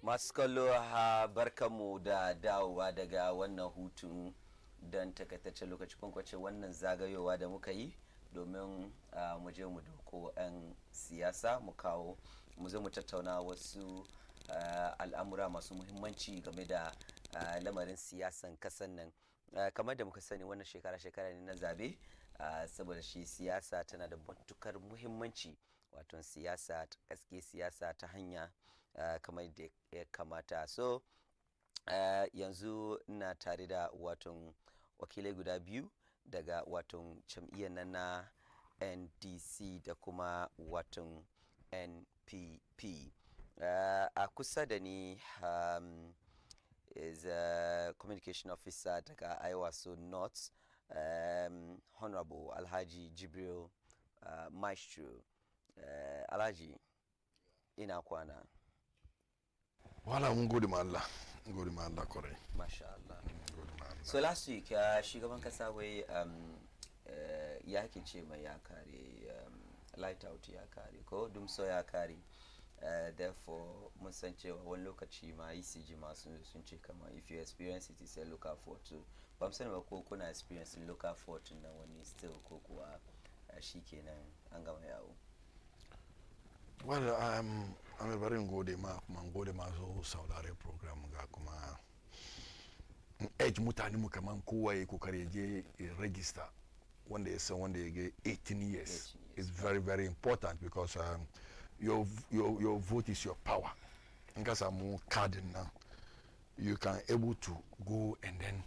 Masu kallo barkanmu da dawowa daga wannan hutun don takaitaccen lokaci kwankwace wannan zagayowa da muka yi domin mu je mu doko 'yan siyasa mu zo mu tattauna wasu al'amura masu muhimmanci game da lamarin siyasan kasan nan. Kamar da muka sani wannan shekara ne na zabe, saboda shi siyasa tana da matukar muhimmanci, wato siyasa ta gaske, siyasa ta hanya kamar da ya kamata. So yanzu ina tare da wato wakilai guda biyu daga wato jam'iyyar nan na NDC da kuma wato NPP. A kusa da ni is a communication officer daga Iowa so North, Honorable Alhaji Jibril Maestro. Alhaji, ina kwana. Wala mun gode ma Allah, kwarai. Masha Allah. So last week shugaban kasa wai ya ke ce mai ya kare light out ya kare ko dumso ya kare, therefore mun san cewa wani lokaci ma ECG ma sun ce kama if you experience it, say look out for to ba mu sani ba ko kuna experiencing look out for to na wani still ko kuwa shikenan an gama yawo. Well, I'm a very gode ma zo saurare program ga kuma age mutane mu kaman kowa ya kokari je register wanda ya san wanda ya ga 18 years is very very important because your vote is your power. In ka samu card na you can able to go and then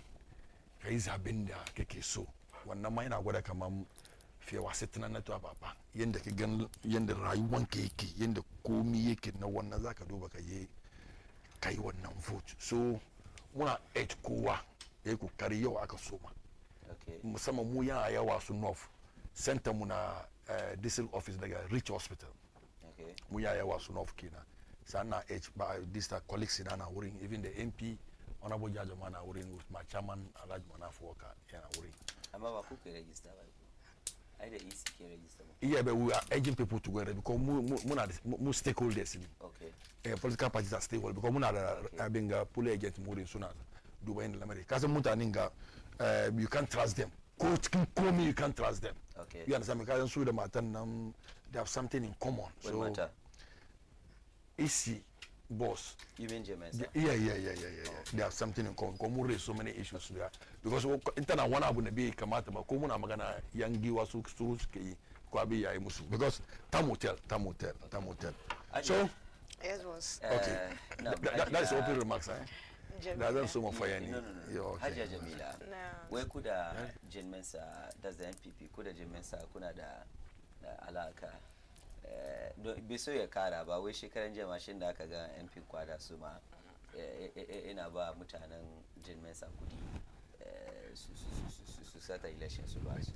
kai zabin da kake so. Wannan ma yana gwada kaman fiye wasu tunanin tuwa papa yadda ka gan yadda rayuwan ka yake yadda komi yake na wannan za ka duba ka yi wannan vote. So muna 8 kowa ya yi kokari yau aka soma, musamman mu yana yawa su north center mu na district office daga Rich Hospital, mu yana yawa su north kenan sana ba district colleagues na wurin, even the MP honorable jajama na wurin with my chairman Alhaji Manafu Waka yana wurin. Amma ba ku ke register ba. Yeah, but we are urging people to go there because we stakeholders in political parties are stakeholders because we are being pull agent more in sooner Dubai in America. Because you can't trust them. You can't trust them. Okay. You understand? Because so the matter they have something in common. What matter? Easy boss. You mean Jemensa? Yeah. They have something in common. Because we raise so many issues there. Because internet one abu nabi kamata ba ko muna magana yangi wasu su suke ko abi yayi musu because tam hotel. So yes boss. Okay. That is open remarks, eh? That's so much for you. No. Hajiya Jamila. Wai ku da Jemensa da NPP ku da Jemensa kuna da alaka. Bai so ya kara ba wai shekaran jiya mashin da aka ga MP kwada su ma ina ba mutanen Jemensa kudi su sata election su ba su,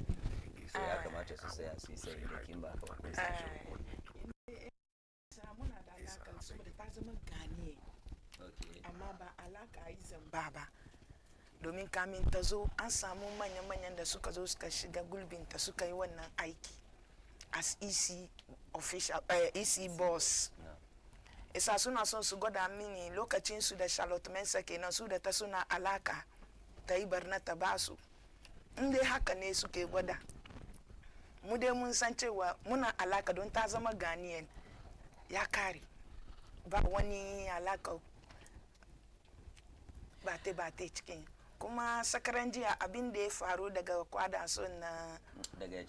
so ya kamata su saya su yi sai da kin ba ka wani muna da alaka saboda ta zama gane amma ba alaka izan ba domin kamin ta zo an samu manyan da suka zo suka shiga gulbinta suka yi wannan aiki as EC official EC boss. Isa suna son su gwada mini lokacin su da Charlotte Mensa kenan su da ta suna alaka ta yi barna ta basu, inda haka ne suke gwada mu dai mun san cewa muna alaka don ta zama ganiyan ya kare ba wani alaka bate cikin. Kuma sakaran jiya abin da ya faru daga kwada son na daga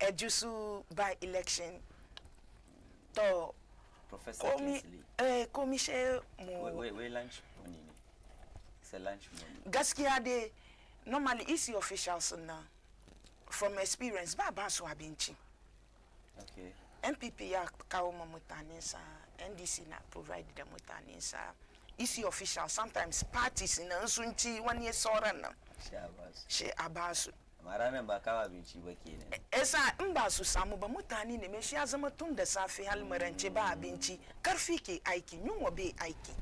ejusu by election to komi she mu wai lunch money ne, it's a lunch money gaskiya dai normally EC officials na from experience ba su abinci. Okay. NPP ya kawo ma mutanen sa, NDC na provide da mutanen sa, EC officials sometimes parties na sun ci wani sauran nan shi a basu. Amma ranar ba kawo abinci ba kenan. Esa in ba su samu ba mutane ne mai shi ya zama tun da safe halmarance ba abinci, karfi ke aiki, yunwa bai aiki.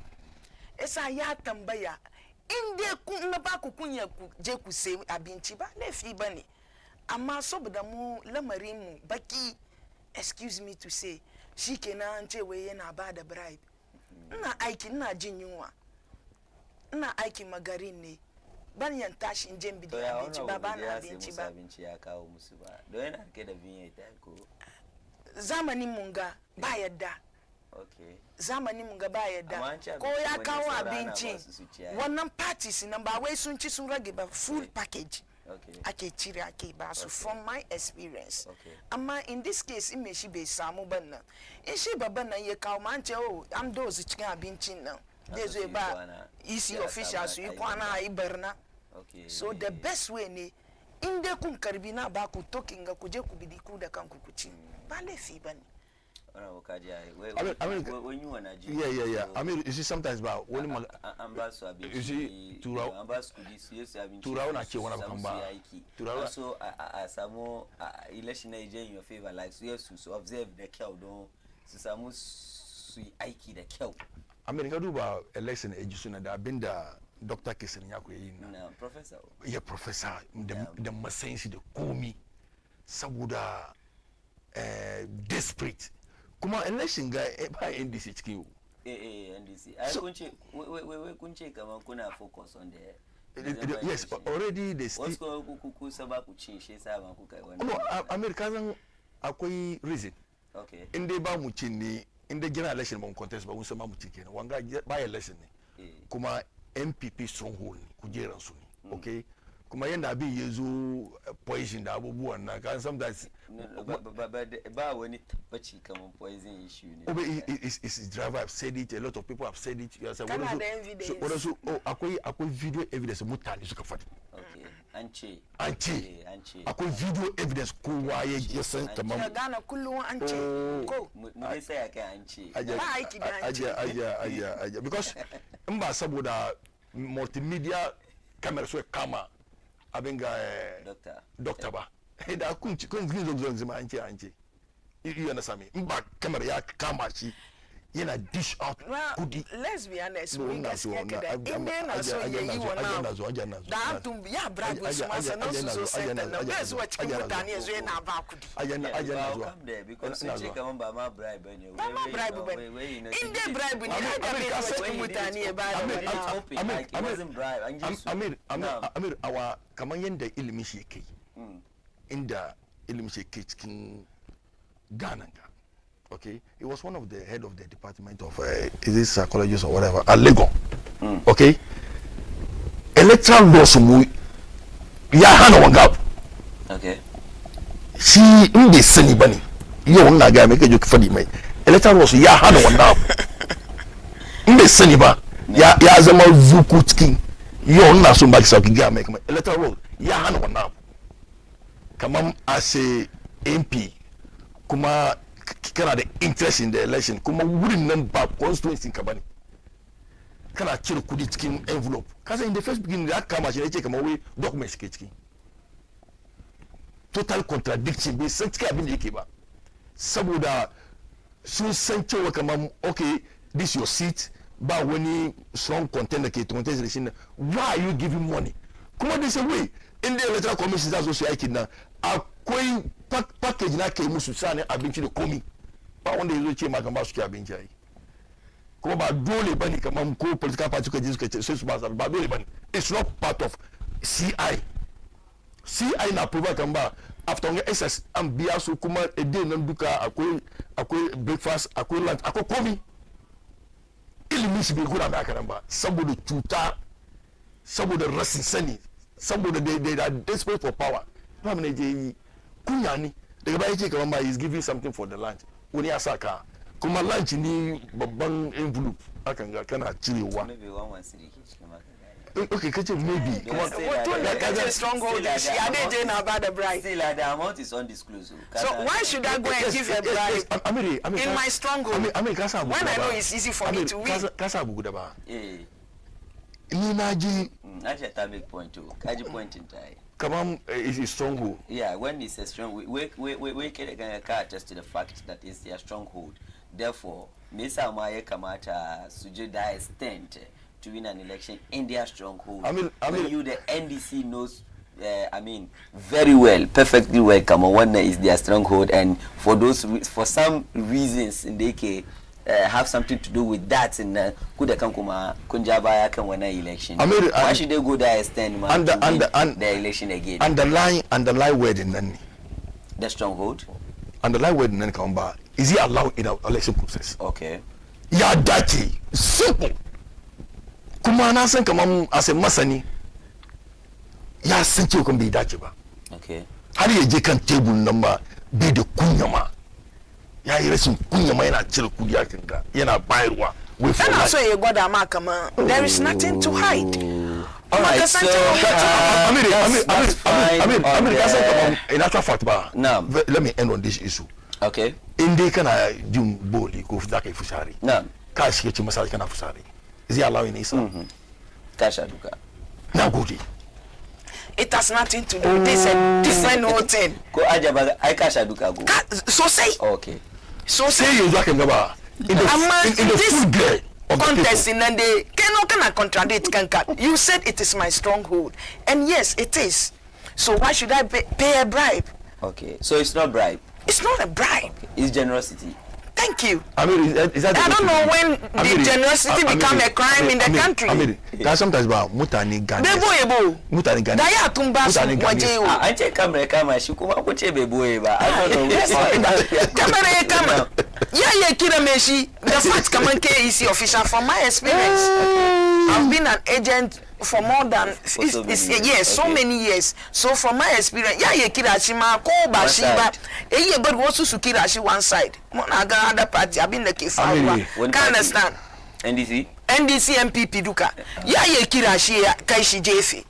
Esa ya tambaya in dai kun na ba ku kunya ku je ku sai abinci ba laifi ba ne, amma saboda mu lamarin mu baki, excuse me to say, shi kenan an ce wai yana ba da bribe. ina aiki ina jin yunwa ina aiki magarin ne ban yan tashi in je bidi abinci ba na abinci ba abinci ya kawo musu ba don yana rike da biyan ta ko zamanin mun ga ba yadda zamanin mun ga ba yadda ko ya kawo abinci wannan parties nan ba wai sun ci sun rage ba full package ake cire ake ba su from my experience amma in this case in me shi bai samu ban nan in shi babban nan ya kawo ma an ce oh an dozu cikin abincin nan zai zo ba EC officials su yi kwana a yi barna so the best way ne in dai kun karbi na ba ku tokin ga ku je ku bidi ku da kanku ku ci ba laifi ba ne. Yeah. I mean, you see, sometimes about when you see, Turao na che wana kamba. Turao so samo election in your favor, like so yes to observe the cow don so samo sui aiki da kyau. I mean, ga duba election ejusuna da abinda Dr. Kisin yako yayin na professor. Yeah, professor da matsayin shi da komi saboda desperate. Kuma election ga ba NDC cikin NDC ai kunce kaman kuna focus on the yes already they still wasu ku saba ku cin shi saba ku kai wannan no America zan akwai reason in dai ba mu cin ne in dai gina election ba mu contest ba mun san ba mu cin kenan wanga ba election ne kuma MPP stronghold ne kujeran su ne okay kuma yanda abin ya zo poison da abubuwan na kan sometimes ba wani tabbaci kaman poison issue ne it's driver have said it, a lot of people have said it. You said what so akwai video evidence mutane suka faɗi an ce akwai video evidence kowa ya san kaman ya gana kullum an ce ko mu dai sai akai an ce ba aiki da an ce aja because in ba saboda multimedia camera so kama abin ga doctor ba da kun zo zama an ce iya na sami in ba kamar ya kama shi yana dish out kudi let's be honest mun gaskiya kada in dai na so yayi wannan da antum ya brago su ma sanan su so sai da nan bai zuwa cikin mutane yanzu yana ba kudi ajana zuwa because sun ce kaman ba ma bribe bane ba ma bribe bane in dai bribe ne ai da bai zuwa cikin mutane ya ba da Amir awa kaman yanda ilimi shi yake inda ilimi shi yake cikin Ghana. Okay, he was one of the head of the department of is it psychologist or whatever at Lagos. Okay, electoral laws mu ya hana wanga. Okay, shi in bai sani bane yau ina ga mai kaje ki fadi mai electoral laws ya hana wannan in bai sani ba ya zama zuku cikin yau ina so ba ki sauki ga mai kuma electoral laws ya hana wannan kamar as a MP kuma kana da interest in the election kuma wurin nan ba constituency ka bane kana cire kudi cikin envelope kasa in the first beginning da aka kama shi ne ce kamar wai documents ke ciki total contradiction bai san cikin abin da yake ba saboda sun san cewa kamar okay this your seat ba wani strong content da ke contest da shi ne why are you giving money kuma they say wait in the electoral commission za su yi aikin nan akwai package na kai musu sani abinci da komi ba wanda ya zo ce ma kan ba su ci abinci ai kuma ba dole bane kamar ko political party suka je suka ce sai su ba dole bane it's not part of CI na approval kan ba after nga SS an biya su kuma a day nan duka akwai breakfast akwai lunch akwai komi ilimin shi bai gura mai haka ba saboda cuta saboda rasin sani saboda they are desperate for power ba mu ne je yi kunya ne daga baya yake kaman ba is giving something for the lunch wani ya saka kuma lunch ni babban envelope hakan ga kana cirewa okay kace maybe kuma wato stronghold is ya dai je na ba da bribe still the amount is undisclosed so why should I go and give a bribe Amiri in my stronghold Amiri ka sa when I know it's easy for me to win ka sa bugu da ba ni na ji aje ta make point to kaji point in tai kaman is a stronghold yeah when it's a strong we can attest to the fact that it's their stronghold therefore me yasa ma ya kamata su je da extent to win an election in their stronghold when you the NDC knows very well, perfectly well. Come on, one is their stronghold, and for some reasons, in the case, have something to do with that in ku da kan kuma kun ja baya kan wannan election. Why should they go that extent man to win the election again? Underline word in nan. The stronghold. Underline word in nan kan ba. Is he allowed in our election process? Okay. Ya dace simple. Kuma na san kaman as a masani ya san cewa kun bai dace ba. Okay. Har ya je kan table nan ba bai da kunya ma. Ya yi rashin kunya ma yana cire kudi a kinga yana bayarwa. And also you got a mark, there is nothing to hide. All right, so in actual fact, let me end on this issue. Okay. In the kind of June Boli go for that Fusari. No. Cash get Masal can Fusari. Is he allowing this? Cash Aduka. Now good. It has nothing to do with this different whole thing. Go Ajaba, I Cash Aduka go. So say. Okay. So say you talking about in the full grade contesting and they cannot contradict Kanka. You said it is my stronghold, and yes, it is. So why should I pay a bribe? Okay, so it's not bribe. It's not a bribe. Okay. It's generosity. Thank you. I mean, is that I don't know when the generosity become a crime in the country. I mean, that's sometimes about Mutani Gani. Mutani Gani. Daya tumbasu waje. I take camera shukuma kuche beboeba. I don't know. Camera. Yeah, kira meshi. The fact kamanke is the official from my experience. I've been an agent for more than so many years. So from my experience, yeah, kirashima ko bashiba. But also sukirashi one side. Monaga other party. I've been the kifawa. Can understand? NDC MPP duka. Yeah, kirashi kaishi jefi.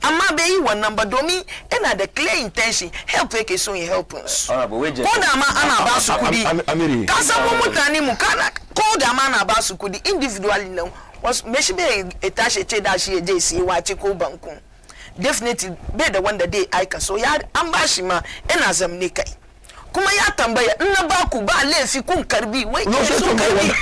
Amma be one number domi and had a clear intention help weke so in help us. Koda ma ana basukudi. Kasa mutani mukana koda ma ana basukudi individually now. Was meshibe etashe chedashi JC wachiko banku. Definitely be the one that day I can so ya ambashima enazam nikai. Kuma ya tambaya nna baku ba lefi kun karbi wai so karbi.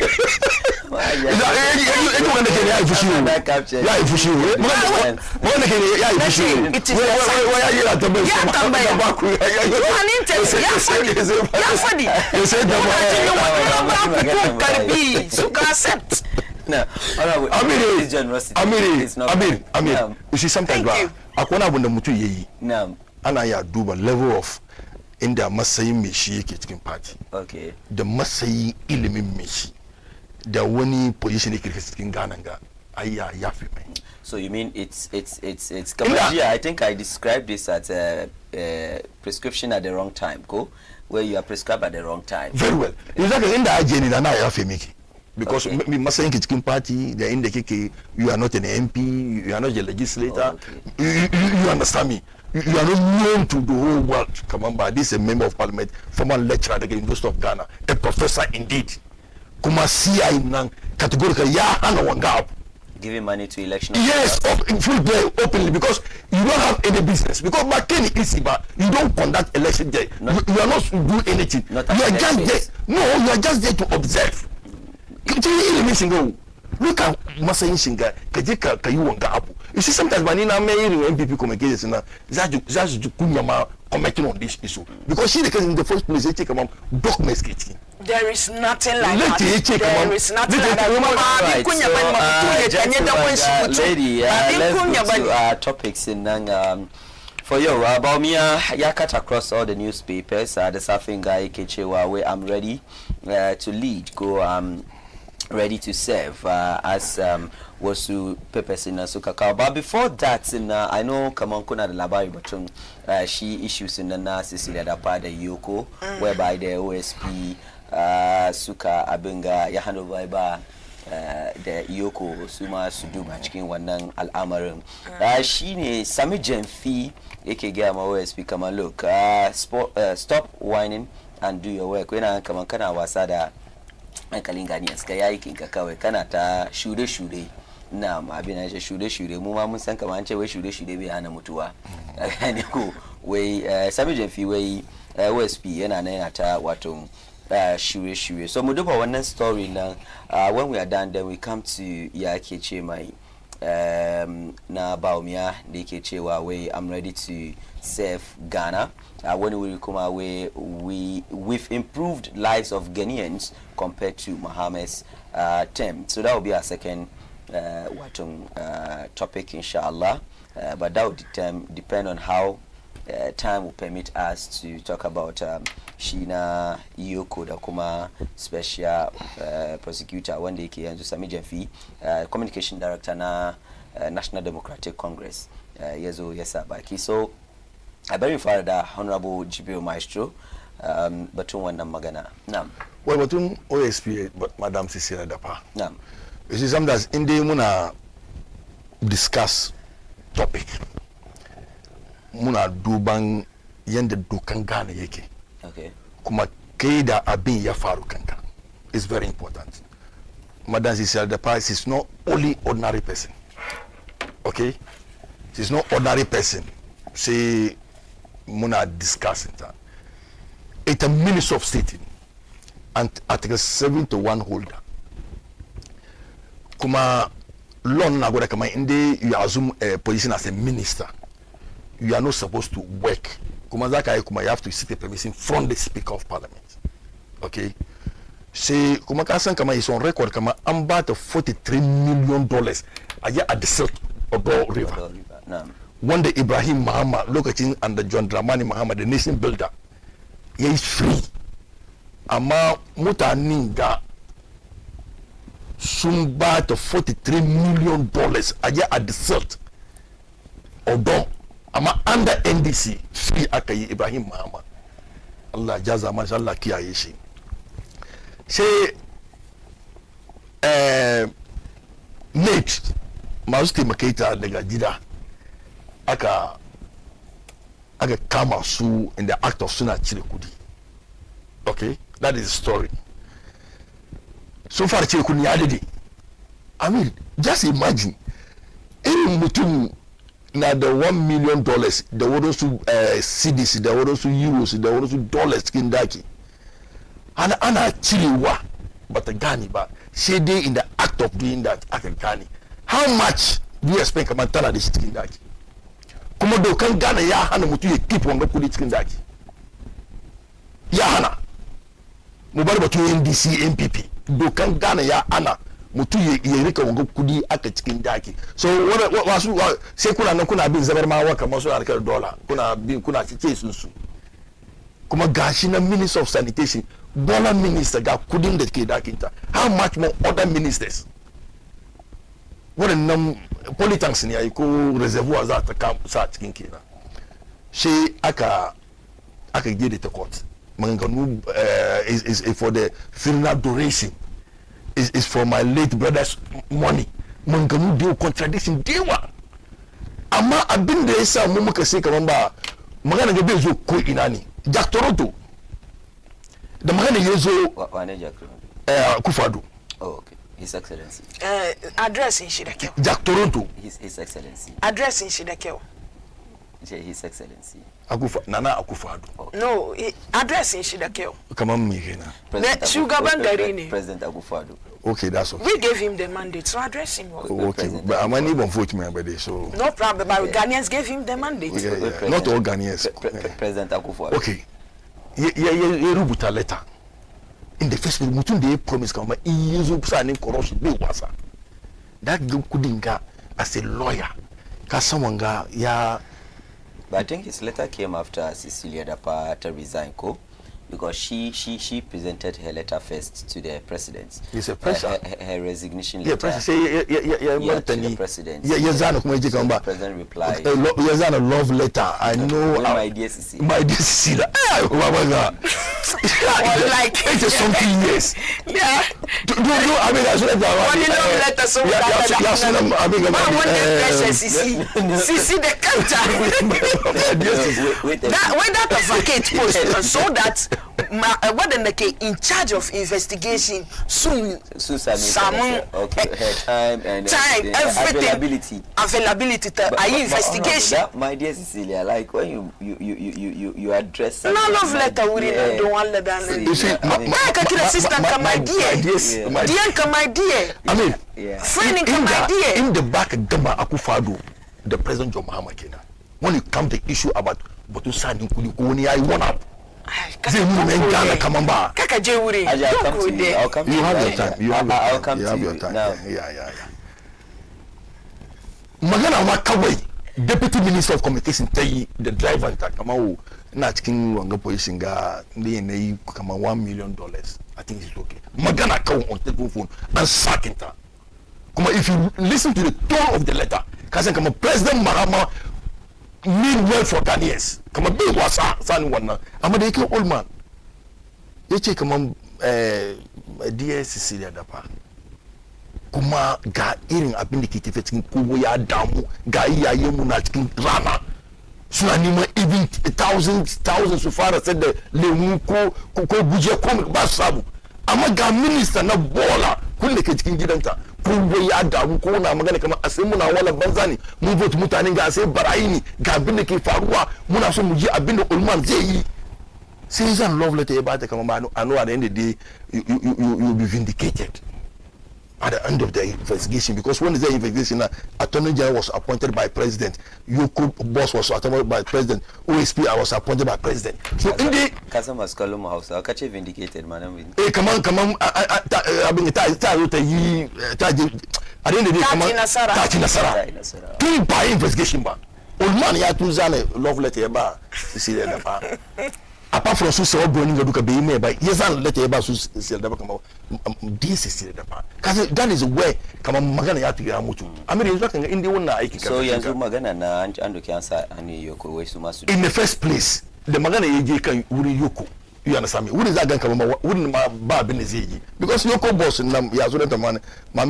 You see sometimes akwana abunda mutu yeyi. Ana ya duba level of inda matsayin mai shi yake cikin party. Okay. Da matsayin ilimin mai shi da wani position yake cikin Ghana ga ayya ya fi mai. So you mean it's Kamajiya, I think I described this as a prescription at the wrong time, go where you are prescribed at the wrong time. Very well. Exactly inda aje ni da na ya fi miki. Because matsayin ke cikin party da inda kike you are not an MP, you are not a legislator. Okay. You understand me? You are not known to the whole world. Come on, but this is a member of parliament, former lecturer at the University of Ghana, a professor indeed. Kuma CI nang categorically ya hana wanga. Giving money to election. Yes, in full play openly because you don't have any business. Because Makeni Isiba, you don't conduct election there. You are not to do anything. You are just there. No, you are just there to observe. Look at Masayin Singa, Kajika Kayuanga Abu. You see, sometimes Manina may MPP communications and Zazu Kunyama commenting on this issue. Because she in the first place, they take a mom, documents kitchen. There is nothing like that. There is nothing like that. Lady, let's go to our topics in for you, about me, I cut across all the newspapers. The Surfing guy, Kechewa, where I'm ready to lead, ready to serve as was to papers in Sukaka. But before that, I know Kamankuna the Labai Batum, she issues in the Cecilia Dapa the Yoko, whereby the OSP Suka Abenga Yahano Vaiba the Yoko Suma Suduma Chicken Wanang Al Amarum. She ne Sami Jenfi Ekegama OSP come and look. Stop whining and do your work. When I come on Kana Wasada. Kalinganians kaya kikawe kana ta shure na abina je shure mu ma mun san kaman ce wai shure bai hana mutuwa ne ko wai Sami Jenfi wai OSP yana nan yana ta wato shure so mu duba wannan story nan when we are done then we come to ya ke ce mai na Baumia da yake cewa wai I'm ready to serve Ghana. When we come away, we've improved lives of Ghanaians compared to Mohammed's term. So that will be our second topic, inshallah. But that would depend on how time will permit us to talk about Shina Iyoko da kuma special prosecutor wanda yake yanzu Sami Jamfi, communication director na National Democratic Congress yazo yasa baki. So I bari fara da Honorable Jibril Maestro batun wannan magana. Na'am. Well, batun OSP Madam Cecilia Dapa. Na'am. You see, sometimes in the muna discuss topic muna duban yanda dokan Ghana yake. Okay. Kuma kai da abin ya faru kanka. It's very important. Madam Cecilia Dapa is not only ordinary person. Okay? She's not ordinary person. Say muna discussing that. It's a minister of state and Article 71 holder. Kuma law na goda kama inde you assume a position as a minister, you are not supposed to work. Kuma zaka yi kuma you have to seek a permission from the Speaker of Parliament. Okay? Say kuma kasan kama is on record kama an ba ta $43 million at the Silk Odo River. Wanda Ibrahim Mahama lokacin under John Dramani Mahama, the nation builder, he is free. Amma mutanen ga sun ba ta $43 million at the Silk Odo. Amma under NDC free aka yi Ibrahim Mahama. Allah jaza man Allah kiyaye shi. Sai Nate masu taimakaita daga gida aka kama su in the act of suna cire kudi. Okay, that is the story. Sun fara cire kudi ya dade. I mean, just imagine irin mutum na da $1 million da wadansu cedis da wadansu euros da wadansu dollars cikin daki ana cirewa bata gane ba sai dai in the act of doing that aka gane. How much do you expect kamar tana da shi cikin daki? Kuma dokan Ghana ya hana mutum ya keep wanga kudi cikin daki. Ya hana. Mu bar batun NDC NPP. Dokan Ghana ya hana mutum ya rika wanga kudi aka cikin daki. So wasu sai kuna nan kuna bin zabar mawa kamar suna da dollar. Kuna cike su. Kuma gashi na Minister of Sanitation, dollar minister ga kudin da ke dakinta. How much more other ministers? Waɗannan polytanks ne yayi ko reservoir za ta sa cikin kenan. Shi aka gede ta court. Maganganu is for the funeral duration. Is for my late brother's money. Maganganu da contradiction dewa. Amma abin da ya sa mu muka sai kaman ba magana ga bai zo ko ina ne. Jack Toronto da magana ya zo wane Jack Kufado. Oh, okay. His Excellency. Address in Shidakeo. Jack Toronto. His Excellency. Address in Shidakeo. His Excellency. Nana Akufado. Okay. No, address in Shidakeo. Kaman me kenan. Shugaban gari ne. President Akufado. Okay, that's okay. We gave him the mandate, so address him. Okay, but I'm not even voting my birthday, so. No problem, but Ghanaians gave him the mandate. Yeah. Not all Ghanaians. President Akufado. Okay. You rubuta letter. In the first place, mutum da ya promise kama in yazo sanin corruption bai wasa. That kudin ga as a lawyer, ka san wanga ya. But I think his letter came after Cecilia Dapa resigned, because she presented her letter first to the president. Yes, a president. Her resignation letter. Yeah, president say to the president. The president replied. A love letter. I know. My dear Cecilia. My dear Cecilia. Oh my God. Like it is something, yes. Yeah. Do I mean that's what love letter so Sisi the when that vacate post so that what in charge of investigation soon Samun her time and everything availability to investigation. My dear Cecilia, like when you address no love letter we don't one ledan. You see, my sister come my dear. Dear come my dear. I mean, friend come my dear. In the back Gamba Akufo-Addo, the President John Mahama Kenya. When it comes to issue about Botu Sani Kuni, I won up. Kaka Jewuri. I'll come to you. You have your time. I'll come to your you. time. Now. Yeah. Magana Wakaway, Deputy Minister of Communication, tell you the driver Kamau, not King Wanga Poisinga, DNA, come $1 million. I think it's okay. Magana Kaw on telephone and sack it. Come if you listen to the tone of the letter, because President Mahama mean well for Ghanaians. Come on, big was son one. I'm a old man. You check come on, dear Cecilia Dapa. Kuma ga irin abin da ke tafiya cikin kowa ya damu ga iyayen mu na cikin rana suna neman even thousands su fara sai da lemu ko guje ko ba su samu amma ga minista na bola kulle ke cikin gidanta kowa ya damu ko na magana kamar a sai muna wala banza ne mun vote mutanen ga sai barayi ne ga abin da ke faruwa muna so mu ji abin da Ulman zai yi sai zan love letter ya bata kamar I know at the end of the day you'll be vindicated at the end of the investigation, because when the investigation, Attorney General was appointed by President, Yoko boss was appointed by President, OSP I was appointed by President. So in the customers column house, I'll catch you vindicated, madam. Hey, come on, I mean, at the end of the day, come on, Tati Nasara. Two by investigation, ba. Old man, ya tu zane love letter ba. See that ba. Apart from so say burning go duka be me ba. Yes, and letter ba so see that ba come. This is the part because that is where kama magana ya tuya mutu amiri yanzu kan inda wannan aiki so yanzu magana na an doki ansa ani Yoko wai su masu in the first place the magana yaje kan wuri Yoko you understand me wurin za gan kama wurin ma ba abin da zai yi because Yoko boss nan ya zo da mama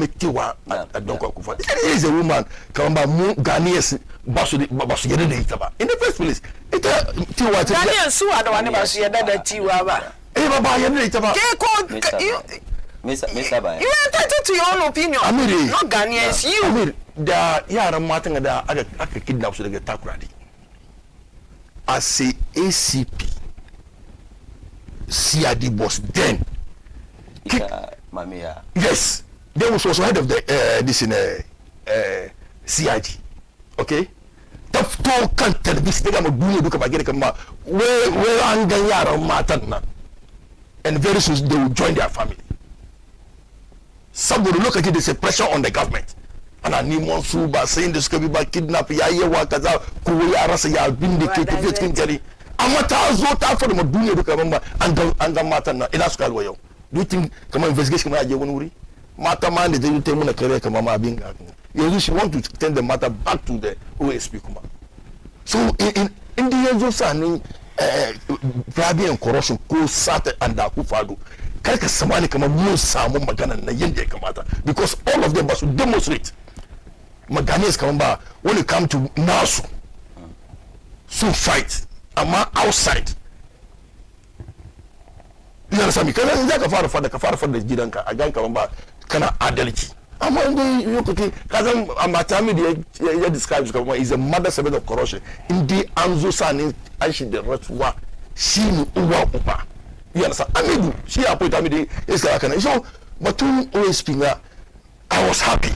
tiwa a donko kufa it is a woman kama ba mu Ghanaians ba su yadda da ita ba in the first place ita tiwa ta Ghanaians su da wani ba su yadda da tiwa ba ba yadda da ita ba ke ko Mr. Baya. You are entitled to your own opinion. Amiri, not Ghanaians. You. Amiri, da yaran matan da aka kidnap su daga Takoradi. As a ACP, CID was then. Mamia. Yes, they was also head of the this in CID. Okay. Tafto kan television daga duniya duka ba gida kama where an gan yaran matan na. And very soon they will join their family. Saboda lokaci there's a pressure on the government ana neman su ba sai da suka bi ba kidnap ya yawa kaza ko ya rasa ya bin da ke tafiya cikin gari amma ta zo ta fara ma duniya duka ban ba an ga matan nan ina suka alwa yau do you think kamar investigation ma je wani wuri mata ma da zai ta muna kare kamar ma abin ga yanzu she want to turn the matter back to the OSP kuma so in the yanzu sani bribery and corruption ko sata and Akufo-Addo kar ka samani kamar mun samu magana na yadda ya kamata because all of them ba su demonstrate Ghanaians kamar ba when it come to nasu su fight amma outside yana sami kana in za ka fara fada gidanka a gan kamar ba kana adalci amma inda yau ka zan amma tami da ya describe su kamar is a mother servant of corruption inda an zo sani an shi da ratuwa shi ne uwa uba yana sa amidu shi ya point amidu ya iska haka na so batun OSP na I was happy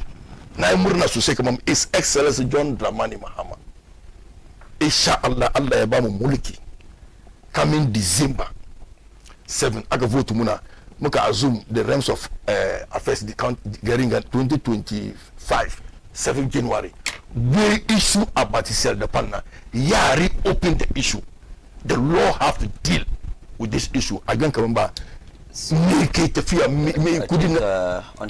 na yi murna sosai kamar His Excellency John Dramani Mahama insha Allah ya ba mu mulki coming December 7 aka vote muka assume the realms of affairs the garin 2025 7 January we issue about the partner yari open the issue the law have to deal with this issue again kamamba make it tafiya me kudin on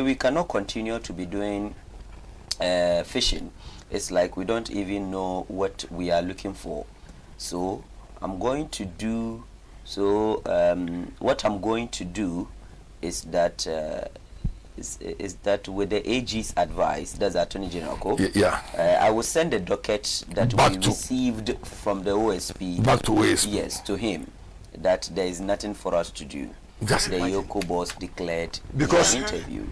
we cannot continue to be doing fishing. It's like we don't even know what we are looking for. So I'm going to do what I'm going to do is that is that with the AG's advice, that's Attorney General, yeah, I will send a docket that we received from the OSP back to OSP. Yes, to him, that there is nothing for us to do. Just the imagine. Yoko boss declared Because interviewed.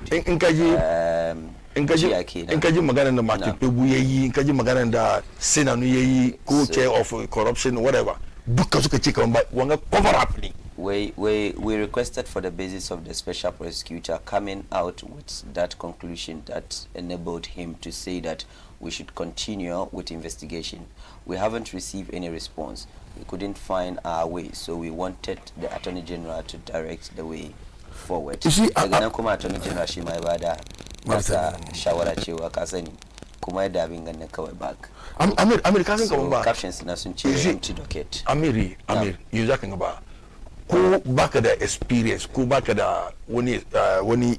Inkaji magana na Matepebu yayi, inkaji magana da Senanu yayi, co-chair of corruption, whatever. Duka suka ce kaman ba wanga cover up ne. We requested for the basis of the special prosecutor coming out with that conclusion that enabled him to say that we should continue with investigation. We haven't received any response. We couldn't find our way, so we wanted the Attorney General to direct the way forward. You see, Attorney General shi mai bada masa shawara cewa ka sani kuma yadda abin ganin kawai back. Amir ka san kaman ba. Captions na sun ce empty docket. Amir, yanzu zaka ga ba. Ko baka da experience, ko baka da wani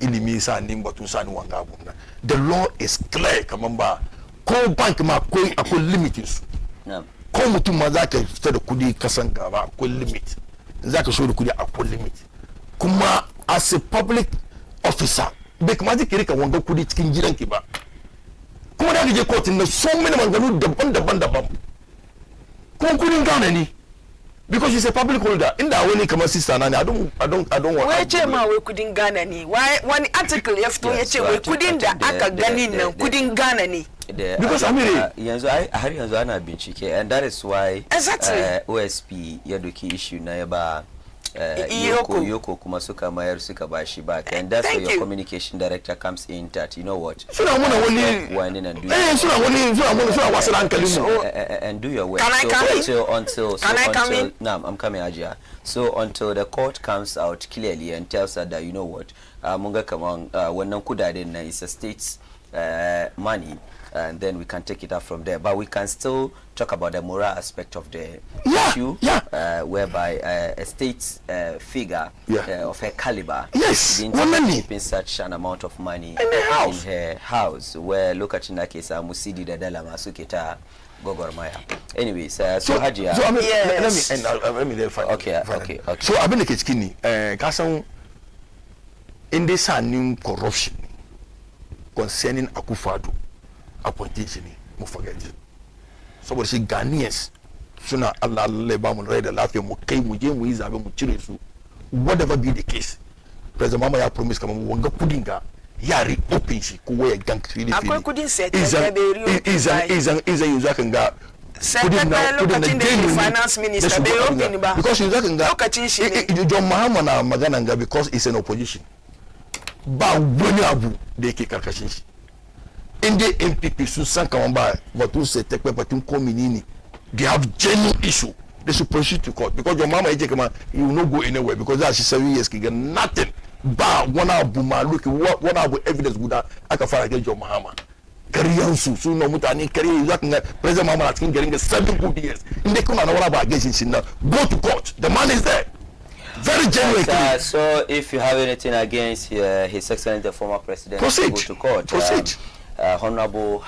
ilimi sa nin batun sa ni wanga abun nan. The law is clear kaman ba. Ko bank ma akwai limits. Ko mutum ma za ka fita da kudi kasan gaba akwai limit, za ka so da kudi akwai limit. Kuma as a public officer bai kamata ki rika wanga kudi cikin gidanki ba. Kuma da ka je kotun na so many maganganu daban. Kuma kudin Ghana ne, because she's a public holder. Inda wani kamar sister na ne, I don't want. Wai ce ma wai kudin Ghana ne, wani article ya fito ya ce wai kudin da aka gani nan kudin Ghana ne. Because yanzu har yanzu ana bincike, and that is why OSP ya doki issue na ya ba Yoko kuma suka mayar suka bashi back, and that's where your communication director comes in that you know what, suna muna wani and do suna wasu hankalin mu and do your work. Can I come in? No, I'm coming, Ajia. So until the court comes out clearly and tells her that you know what, munga kaman wannan kudaden na is a state's money, and then we can take it up from there. But we can still talk about the moral aspect of the issue, whereby a state figure of her caliber didn't keep such an amount of money in her house. Where look at in that case, Musidi the Dala Masukita Gogormaya. Anyways, so Hajia. So I mean, let me find. Okay. So I've been a kitskini. Kasan in this new corruption concerning Akufado appointation, mu forget. Saboda shi Ghanaians suna Allah ba mu rai da lafiya mu kai mu je mu yi zabe mu cire su, whatever be the case. President Mama ya promise kamar wanga kudin ga ya reopen shi ko waya gank fili. Akwai kudin set is yanzu kan ga kudin na finance minister bai open ba, because yanzu kan ga lokacin shi ne John Mahama na magana ga because it's an opposition, ba wani abu da yake karkashin shi. In the MPP sun san kaman ba batun sai tekpe batun kominini, they have genuine issue, they should proceed to court, because your mama ije kama you will not go anywhere, because that she 7 years ki get nothing ba wani abu ma look wani abu evidence guda aka fara ga John Mahama kariyan su na mutane kariya za ka president Mahama na cikin garin ga 7 good years inda kuna na wani ba ga shi na go to court, the man is there. Very genuine. So if you have anything against His Excellency the former president, proceed. Go to court. Proceed. Honorable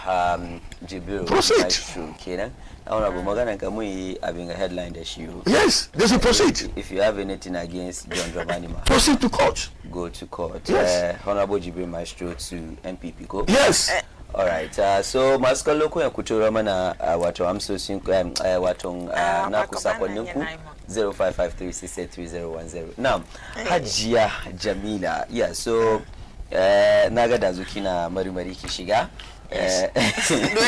Jibril. Proceed. Honorable Magana Kamui having a headline issue. Yes, they should proceed. If you have anything against John Dramani, proceed to court. Go to court. Yes. Honorable Jibril Maestro to MPP. Go. Yes. All right. So maskalo ko ya kutura mana wato amsosin wato na kusakonnin ku 0553683010. Now, Hajiya Jamila. Yeah, so naga da zukina mari ki shiga.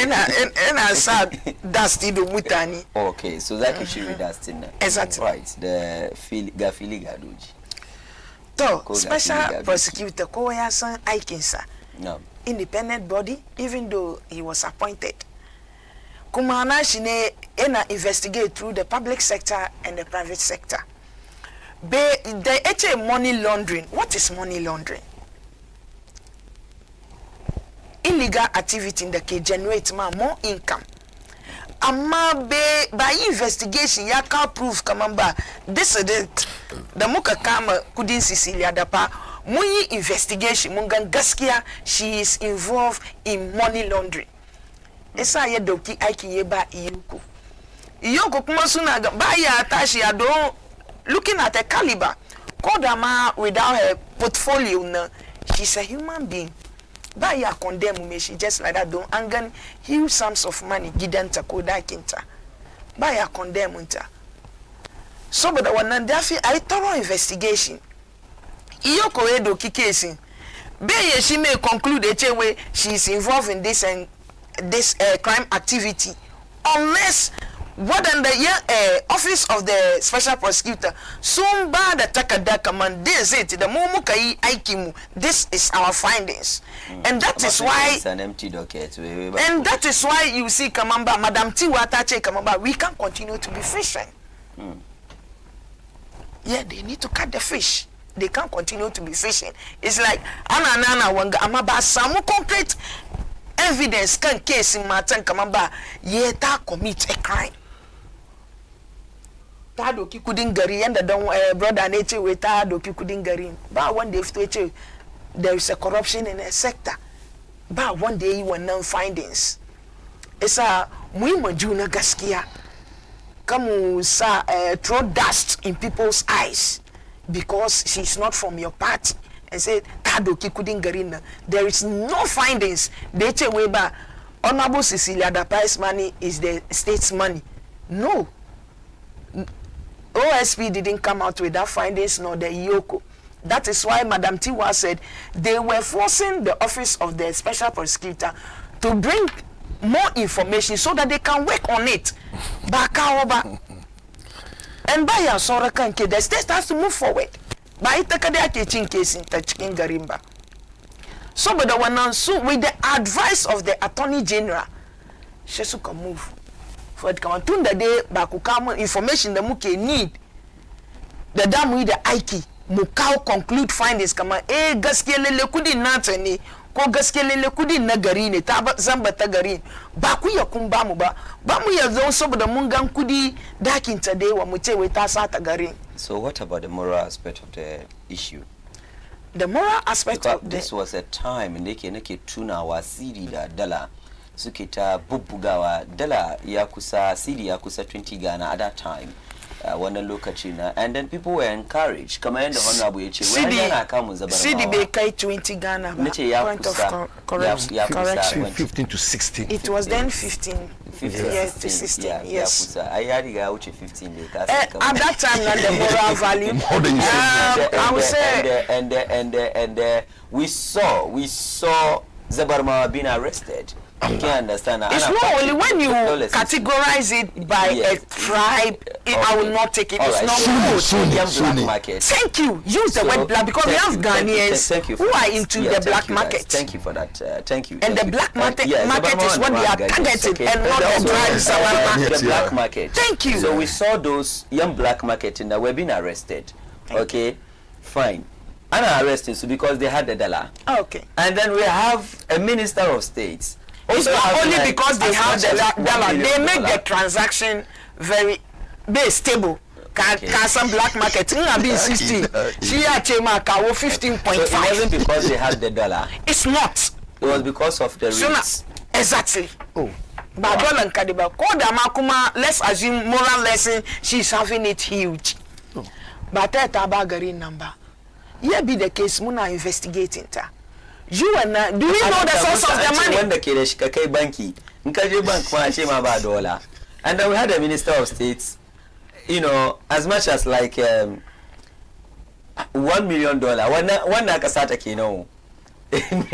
Ina sa dusty do mutane. Okay, so zaki shiri dusty na. Exactly. Right. The gafili gadoji. To special prosecutor ko ya san aikinsa. No. Independent body, even though he was appointed. Kumana shine ena investigate through the public sector and the private sector. The HA money laundering. What is money laundering? Illegal activity in the case generate more income. Amma by investigation ya can prove kamamba this is it. The muka kama kudin Cecilia dapa muyi investigation mungan gaskiya she is involved in money laundering. Esa ye doki aiki ye ba iyuko. Iyuko kuma suna ba ya tashi ya don looking at her caliber. Kodama without her portfolio na, she's a human being. Ba ya condemn me, she just like that don't angan huge sums of money gidanta koda kinta. Ba ya condemn unta. So but the one dafi I thorough investigation Iyoko Edo kikesi. Be she may conclude way she is involved in this and this crime activity, unless what in the office of the special prosecutor soon bad attack that command this it the mumukai aikimu. This is our findings, and that is why it's an empty docket. And that is why you see Kamamba, Madam Tiwatache Kamamba, we can continue to be fishing. Yeah, they need to cut the fish. They can't continue to be fishing. It's like Anana Wanga Amaba some concrete evidence can case in Martin Kamamba yeta commit a crime. Tado Kikudingari and the brother nature with Tado Kikudingari. But one day there is a corruption in a sector. But one day you will know findings. It's a Muima Juna Gaskia. Come throw dust in people's eyes because she's not from your party and said Tadoki couldn't get in. There is no findings. They say Weber, Honorable Cecilia, the price money is the state's money. No. OSP didn't come out with that findings nor the Yoko. That is why Madam Tiwa said they were forcing the office of the special prosecutor to bring more information so that they can work on it. Bakaoba. And by your Sora the state has to move forward. By Takada kitchen case in Tachkin Garimba. So, but the one on so with the advice of the Attorney General, Shesuka move. For it come to the day Bakukama information the Muke need. The dam with the Aiki, Mukau conclude findings come gaskele kudi natani. Ko gaskelele kudi nagari ne ta zamba tagari ba ku ya kun ba mu ya zo saboda mun gan kudi dakin ta dai wa mu ce wai ta sa tagari. So what about the moral aspect of the issue? The moral aspect because of this was a time nake tunawa siri da dala suke ta bubbugawa dala ya kusa siri ya kusa 20 Ghana at that time. Wannan lokaci na, and then people were encouraged kamar yadda honorable ya ce wani yana kamun zabarmawa CD bai kai 20 Ghana ba. Nace ya correction 15 to 16. It was then 15 yes to 16 yes. Ya kusa ai ya riga ya wuce 15 ne ka at that time na the moral value More than you I would say and we saw zabarmawa being arrested. You can't understand. It's not only when you categorize it by a tribe, I will not take it. It's not good. Black market. Thank you. Use the word black because we have Ghanaians who are into the black market. Thank you for that. Thank you. And the black market is what they are targeted and not the tribes. The black market. Thank you. So we saw those young black market in that were being arrested. Okay, fine. And arresting so because they had the dollar. Okay. And then we have a minister of state. It's not only because they have the dollar, they make the transaction very stable. Some black market, be 16. She chema kawo 15.5. So it wasn't because they had the dollar. It's not. It was because of the rates. Exactly. Oh. But let's assume moral lesson, she's having it huge. But that abagari number. Here be the case, Muna investigating ta. You and do you know the source of the money? When the Kiresh banki, Nkaje bank ma dollar. And then we had a minister of state, you know, as much as like $1 million. One nakasata kino. $1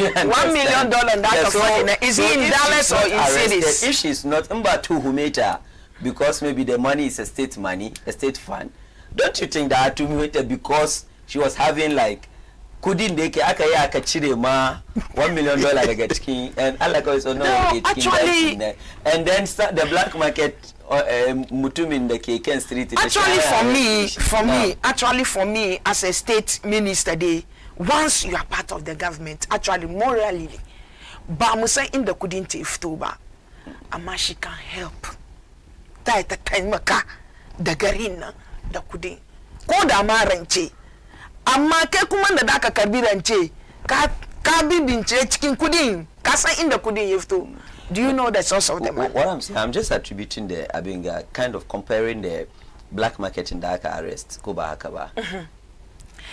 million that is he in dollars or in cities? If she's not to humeta because maybe the money is a state money, a state fund, don't you think that to humeta because she was having like couldn't they aka chire ma $1 million daga cikin and Allah goes no actually and then start the black market mutumin da ke Ken Street actually for me as a state minister day once you are part of the government actually morally ba mu san inda kudin ta fito ba amma she can help ta taimaka da garin nan da kudin ko da ma rance amma kai kuma da daka karbi rance ka bibince cikin kudin ka san inda kudin ya fito. Do you know the source of the money? What I'm saying, I'm just attributing the kind of comparing the black market in Dhaka arrest ko ba haka ba.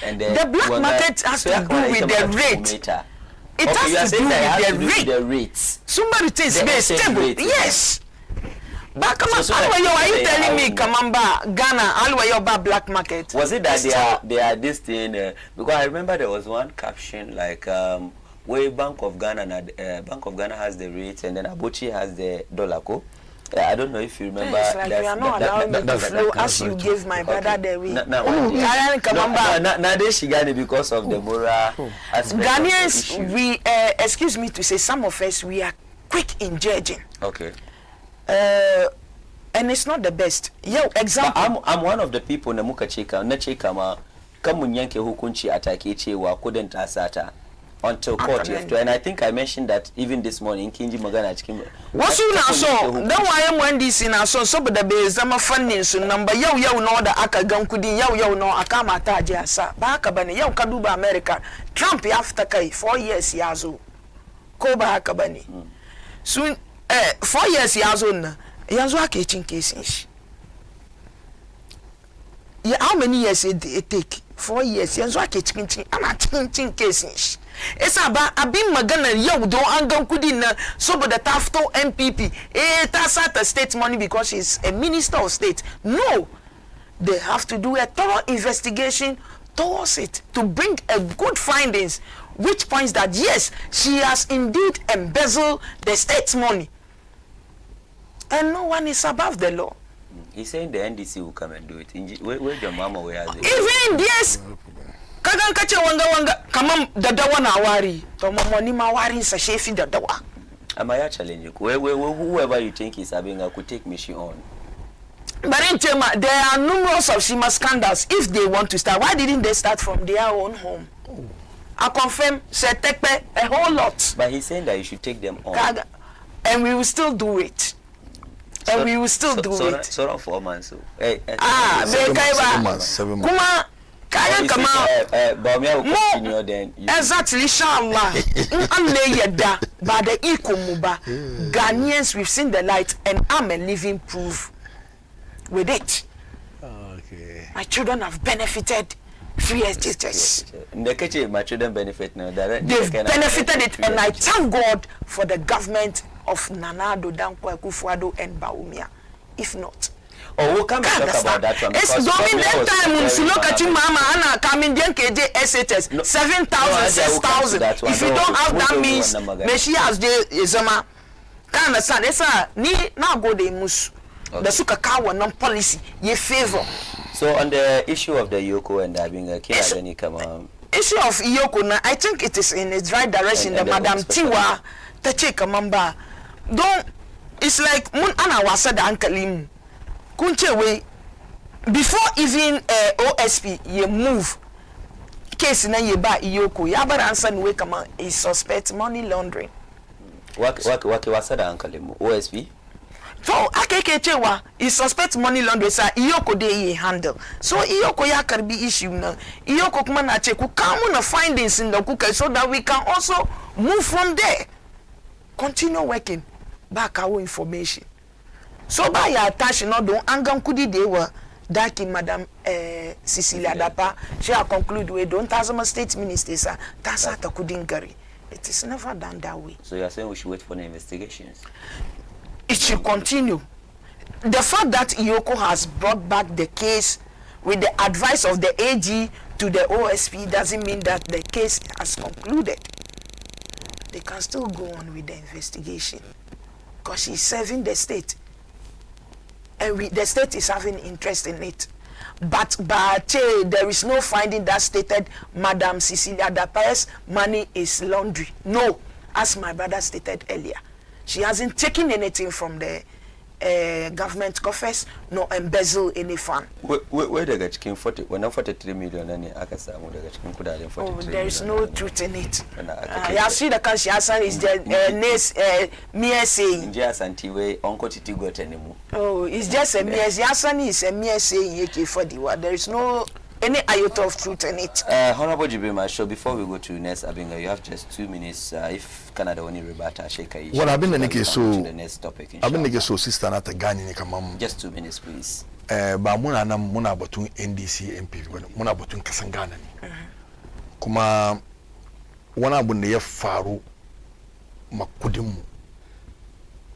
And the black market has to do with the rate. It has to do with the rate. Somebody says very stable. Yes. But come on, are you telling me, Kamamba, Ghana, Alwayo black market? Was it that they are this thing? Because I remember there was one caption like, where Bank of Ghana has the rates and then Abuchi has the dollar co. I don't know if you remember. It's like you are not allowing me to flow as you gave my brother the way. Now they shigani because of the moral aspect. Ghanaians, we excuse me to say, some of us we are quick in judging. Okay. And it's not the best. Yo, example. I'm one of the people na muka cheka na cheka ma kamun yanke hukunci atake cewa couldn't asata until court and I think I mentioned that even this morning kinji magana cikin wasu na so dan waye mu NDC na so saboda bai zama fannin su nan ba yau no da aka gan kudin yau no aka mata aje asa ba haka bane yau ka duba America Trump ya fita kai 4 years ya zo ko ba haka bane sun 4 years ya zo na yanzu ake cin kesin shi how many years it take 4 years yanzu ake cin ana cin kesin shi esa ba abin magana yau don an gan kudin na saboda ta fito MPP ta sata state money because she's a minister of state. No, they have to do a thorough investigation towards it to bring a good findings which points that yes, she has indeed embezzled the state's money and no one is above the law. He's saying the NDC will come and do it. Where your mama where has it? Even yes, kagan kace wanga kaman dadawa na wari to mamoni ma wari sa shefi dadawa. Am I challenge you? Whoever you think is having could take mission on. But in Tema, there are numerous of Shima scandals. If they want to start, why didn't they start from their own home? I confirm, Setekpe, a whole lot. But he's saying that you should take them on. And we will still do it. And we will still do it. So 4 months. 7 months. Kuma, kaya kama mo exactly inshallah by the ikomuba Ghanaians we've seen the light and I'm a living proof with it. Okay. My children have benefited free education. My children benefit now. They've benefited it and I thank God for the government of Nana Addo Dankwa Akufo-Addo and Bawumia. If not, oh, we'll come and talk about that one. It's during that time when you look at your mama Anna coming then KJ SHS 7,000, 6,000. If you don't have that means she has the Izama. Can understand? It's ni now go the mus. The Sukakawa non policy ye favor. So on the issue of the Iyoko and having a kid issue of Iyoko na I think it is in its right direction. The Madam Tiwa Tache Kamamba. Don't it's like mun ana wasa da ankalimu. Kunche way before even OSP you move case na ye ba Iyoko ya bara answer ni way kama is suspect money laundering. Wake wasa da ankalimu OSP. So akekechewa is suspect money laundering sa Iyoko dey ye handle. So Iyoko ya karbi issue na Iyoko kuma na check come na findings in the kuka so that we can also move from there. Continue working back our information. So by your attention, no don't angan kudi de wa daki Madam Cecilia Dapa. She a conclude we don't as a state minister sir. That's not a kudingari. It is never done that way. So you are saying we should wait for the investigations? It should continue. The fact that Iyoko has brought back the case with the advice of the AG to the OSP doesn't mean that the case has concluded. They can still go on with the investigation because she's serving the state. And the state is having interest in it. But there is no finding that stated Madam Cecilia Dapa's money is laundry. No, as my brother stated earlier. She hasn't taken anything from the government coffers, nor embezzle any fund. Where they get 43 million and there is no truth in it. I see the cash is the mere saying. Oh, it's just a mere Yasan is a mere saying for the word. There is no any iota of truth in it. Honorable Jibril, so before we go to next, Abinga, you have just 2 minutes. If Canada only rebata, shake a well, I've been the so the next topic. I've been the so sister at the Ghana. Just 2 minutes, please. But muna batun NDC MP, muna batun Kasangana. Kuma wana bunde ya faru makudimu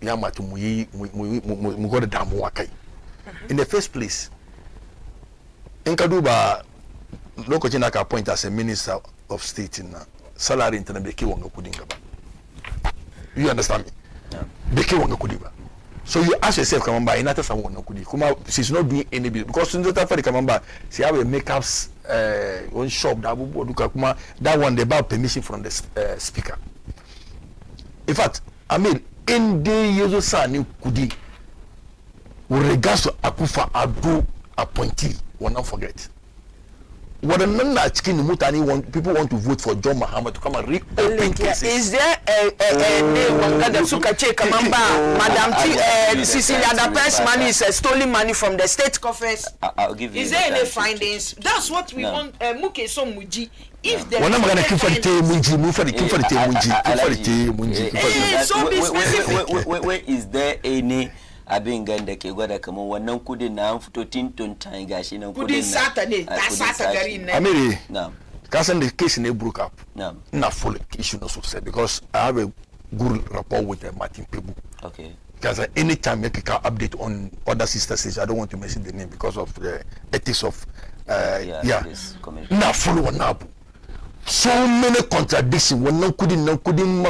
ya mata mu gwada damuwa kai. In the first place, in ka duba lokacin da ka appoint as a minister of state na salary intana bai kai wanga kudin gaba. You understand me? Bai kai wanga kudi ba. So you ask yourself, come on, by ina ta samu wannan kudi. Kuma she's not doing any business because since that fari come on, by she have a makeups one shop da abubuwa duka kuma that one they buy permission from the speaker. In fact, I mean, in the yezo sa ni kudi with regards to Akufa Ado appointee, will not forget. Waɗannan na cikin mutane people want to vote for John Mahama to come and reopen cases. Is there a wanga da suka ce kaman ba Madam Cecilia the press money is stolen money from the state coffers? I'll give you. Is there any findings? That's what we want. Muke so muji. If there wannan magana kin farite munji mun farite munji. So be specific. Wait, is there any abin ganda ke gwada kamar wannan kudin na an fito tinton tan gashi nan kudin sata ne ta sata gari ne amiri na'am ka san the case ne broke up na'am na full issue no so say because I have a good rapport with Martin Pebu. Okay, because anytime make a update on other sister states, I don't want to mention the name because of the ethics of na full one up. So many contradictions wannan kudin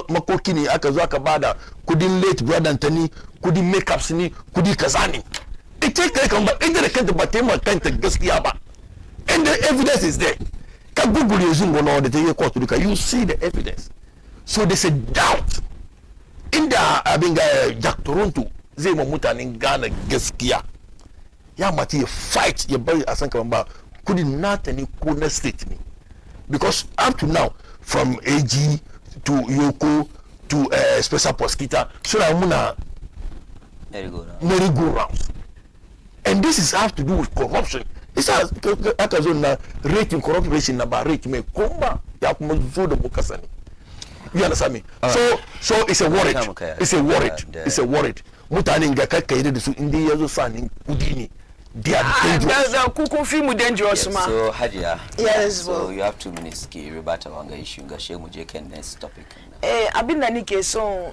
makoki ne aka zo aka bada kudin late brother Anthony kudin makeups ne kudi kaza ne ita kai kan ba ita da kanta ba taimaka kanta gaskiya ba and the evidence is there ka google yanzu wannan da take court duka you see the evidence. So there's a doubt inda abin ga Jack Toronto zai ma mutanen Ghana gaskiya ya mati ya fight ya bari a san kaman ba kudin nata ne ko na state ne. Because up to now, from AG to Yoko to special prosecutor, so that muna merry-go-round. And this is have to do with corruption. It's as na rating corruption na ba rate me kumba ya kuma zo da mukasani. You understand me? So it's a worried. It's a worried. Mutanen ga kakkai da su inda yazo sanin kudi ne. They are dangerous. Dangerous, so Hajiya, yes, so you have 2 minutes ki rebata wanga issue ga shemu je kan next topic. Abinda nike so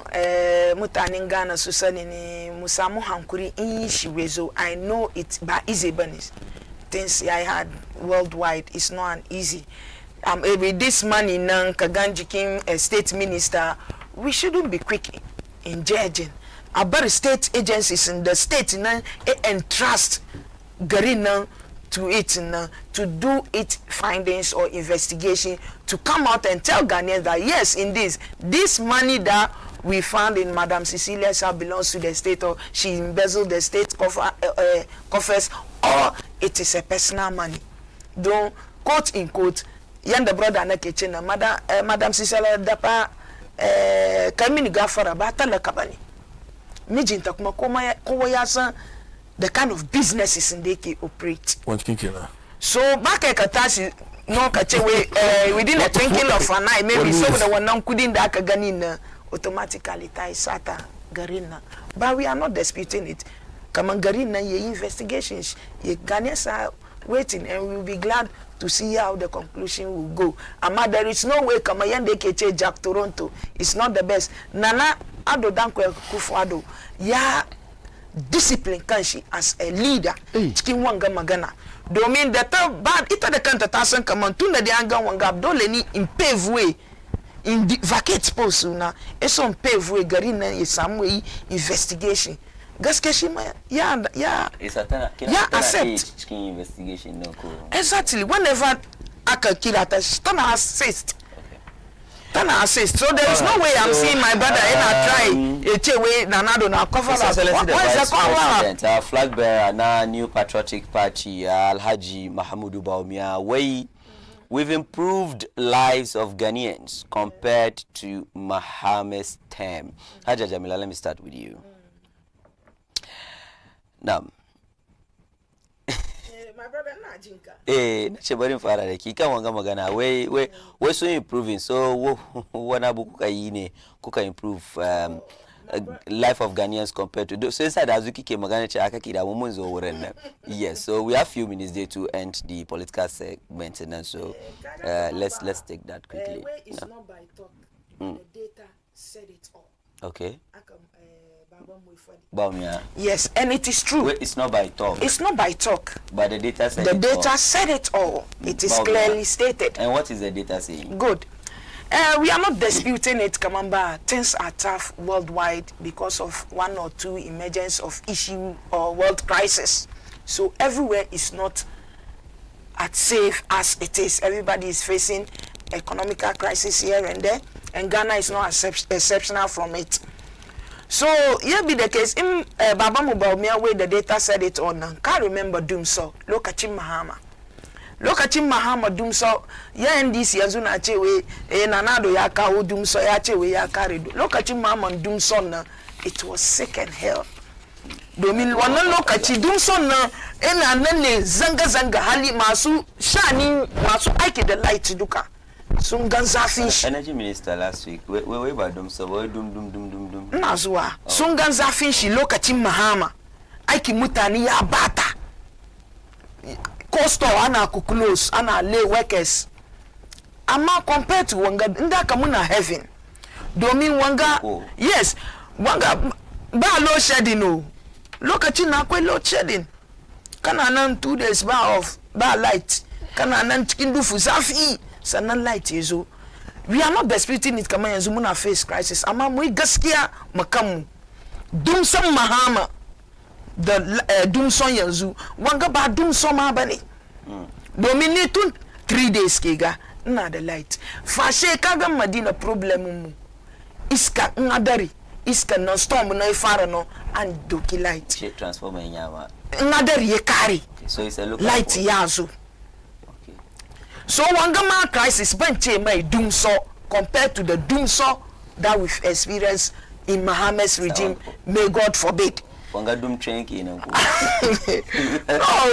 mutanen Ghana su sani ne mu samu hankuri in shi wezo. I know it ba easy banis. Things I had worldwide is not an easy. With this money nan kaganjikin state minister, we shouldn't be quick in judging. About state agencies in the state nan entrust Garina to it to do its findings or investigation to come out and tell Ghanaians that yes, in this money that we found in Madam Cecilia's house belongs to the state or she embezzled the state coffers or it is a personal money. Don't quote in quote yanda brother na kitchen Madam Cecilia dapa kamini gafara bata la kabani mijinta kuma kowa ya san the kind of businesses in they operate. So back at Katashi, no kache within a twinkle of an eye, maybe some of the one non couldn't that ganina automatically tie sata garina. But we are not disputing it. Come on, garina, ye investigations, ye Ghanaians are waiting, and we will be glad to see how the conclusion will go. Ama there is no way Kamayande Keche Jack Toronto is not the best. Nana Ado Dankwe Kufuado ya discipline kanshi as a leader cikin wanga magana domin da ta ba ita da kanta ta san kaman tunda da an ga wanga dole ni in pave way in vacate post na eso in pave way gari na ya samu yi investigation gaske shi ma ya accept cikin investigation no ko exactly whenever aka kira ta tana assist. So there is no way I'm seeing my brother in a try way Nanado na cover up. What is the cover? Our flag bearer na New Patriotic Party Alhaji Mahamudu Bawumia we've improved lives of Ghanaians compared to Mahama's term. Haja Jamila, let me start with you. Now my brother na jinka nace bari fara da ki kan wanga magana wai so improving so wana bu kuka yi ne kuka improve life of Ghanaians compared to those so inside azuki ke magana ce aka kida mun zo wurin nan. Yes, so we have few minutes there to end the political segment and so let's take that quickly. It's not by talk. The data said it all. Okay. Baumia. Yes, and it is true. Wait, it's not by talk. It's not by talk. But the data said the it data all. said it all. It is Baumia. clearly stated. And what is the data saying? Good. We are not disputing it, Kamamba. Things are tough worldwide because of one or two emergence of issue or world crisis. So everywhere is not as safe as it is. Everybody is facing economical crisis here and there, and Ghana is not exceptional from it. So here be the case. In Baba Mubaumia, where the data said it on, can't remember doom so. Look at him, Mahama. Look at him, Mahama doom so. Yeah, in this year, Zuna Chewe, Nanado Yaka, who doom so Yachewe Yakari. Look at him, Mahama doom so. It was sick and hell. Domin wana lokaci dun son na ina nan ne zanga hali masu shani masu aiki da light duka sun gan zafin shi. Energy Minister last week we ba dum so we dum ina zuwa sun gan zafin shi lokacin Mahama aiki mutane ya bata cost ana ku close ana lay workers amma compared to wanga inda ka muna heaven domin wanga yes wanga ba low shedding o lokacin na akwai load shedding kana nan 2 days ba light kana nan cikin dufu zafi sannan light yazo. We are not disputing it kamar yanzu muna face crisis amma mu gaskiya makamu dum san Mahama da dum son yanzu wanga ba dum son ma bane domin ni tun 3 days ke ga ina da light fashe kaga Madina problem mu iska ngadari iska no storm no fara no and doki light transformer nyama ngadari ye kare so it's a local light yazo. Okay. So wangama crisis benche mai doom so compared to the doom so that we've experienced in Mahama's regime. May God forbid. Wanga doom train ki na. No,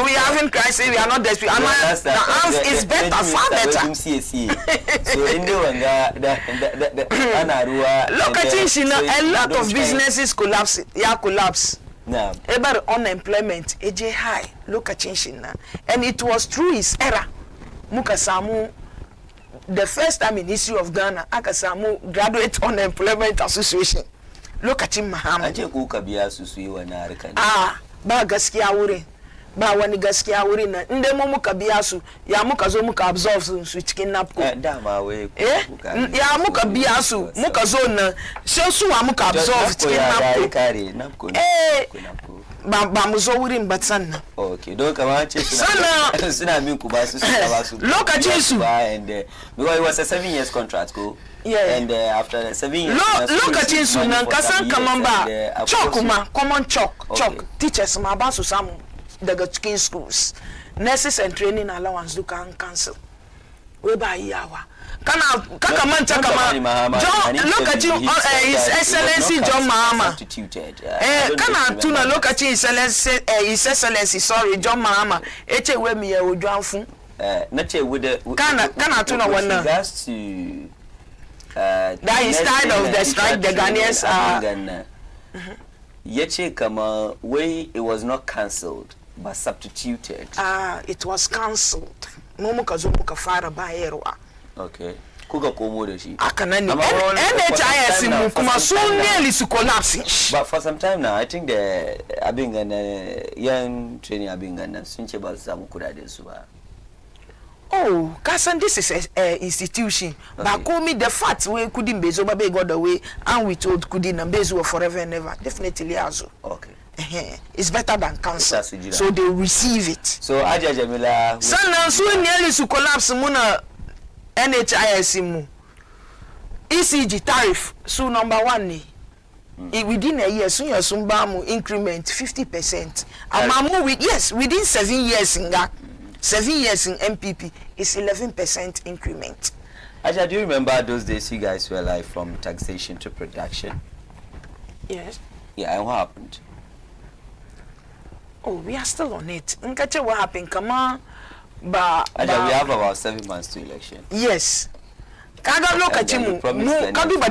we having crisis. We are not desperate. The house is better, far better. So in the wanga the anaruwa. Look at it, a lot of businesses collapse. Yeah, collapse. No. About unemployment, AJ high. Look at it, and it was through his era. Mukasamu, the first time in history of Ghana, Akasamu Graduate Unemployment Association. Look at him, Mahama. Aje ku kabiya su yi wani harka ne. Ba gaskiya wurin. Ba wani gaskiya wurin nan. Inde mu muka biya su, ya muka zo muka absorb su cikin napko. Dama we ya muka biya su, muka zo nan, sai su wa muka absorb cikin napko. Ba mu zo wurin ba sannan. Okay, don kamar ce suna min ku ba su ba su. Lokacin su. And because it was a 7 years contract go. Yeah. And after the 7 years. Lokacin su nan kasan kaman ba chalk ma common chalk teachers ma ba su samu daga cikin schools. Nurses and training allowance duka an cancel. We ba yawa. Kaka manta kama lokacin His Excellency John Mahama kana tuna lokacin His Excellency John Mahama eche we mi ya odwanfu na ce wuda kana tuna wannan that is tired of the strike the Ghanaians yace kama way it was not cancelled but substituted. It was cancelled mu muka zo muka fara bayarwa. Okay. Kuka komo da shi. Aka nan ne. NHIS mu kuma sun nearly to collapse. But for some time now, I think the abin ganna young training abin ganna sun ce ba su samu kudaden su ba. Oh, kasan this is a institution. Okay. But call me the fact we couldn't be so baby God away and we told couldn't and bezo forever and ever. Definitely also. Okay. It's better than cancer. So they receive it. So Aja Jamila. Sana so nearly to collapse muna NHIS mu. ECG tariff so number 1 ni. Within a year soon your sumbamu increment 50%. Amamu within 7 years in that. 7 years in MPP is 11% increment. Aja, do you remember those days you guys were like from taxation to production? Yes. Yeah, and what happened? Oh, we are still on it. Nkache what happened? Come on. Aja, we have about 7 months to election. Yes. Kaga look at you. Kadu ba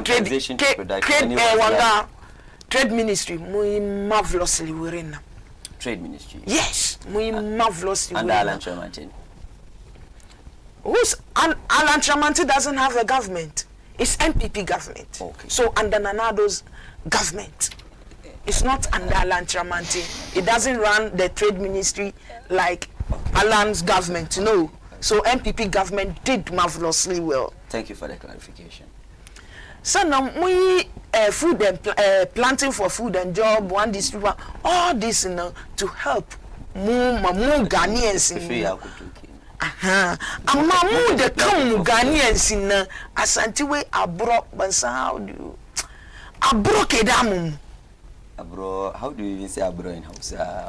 trade ministry. Muy marvelously we're in. Trade ministry. Yes, muy marvelously. And Alan Tremonti. Alan Tremonti doesn't have a government. It's NPP government. Okay. So under Nanado's government. It's not under Alan Tramanti. It doesn't run the trade ministry like Alan's government, no. So NPP government did marvelously well. Thank you for the clarification. So now we food and planting for food and job, one district, all this to help more Ghanaians in Amamu the come Ghanaians in Asantiwe abro bansa how do you abro kedamum abro, how do you even say abro in Hausa?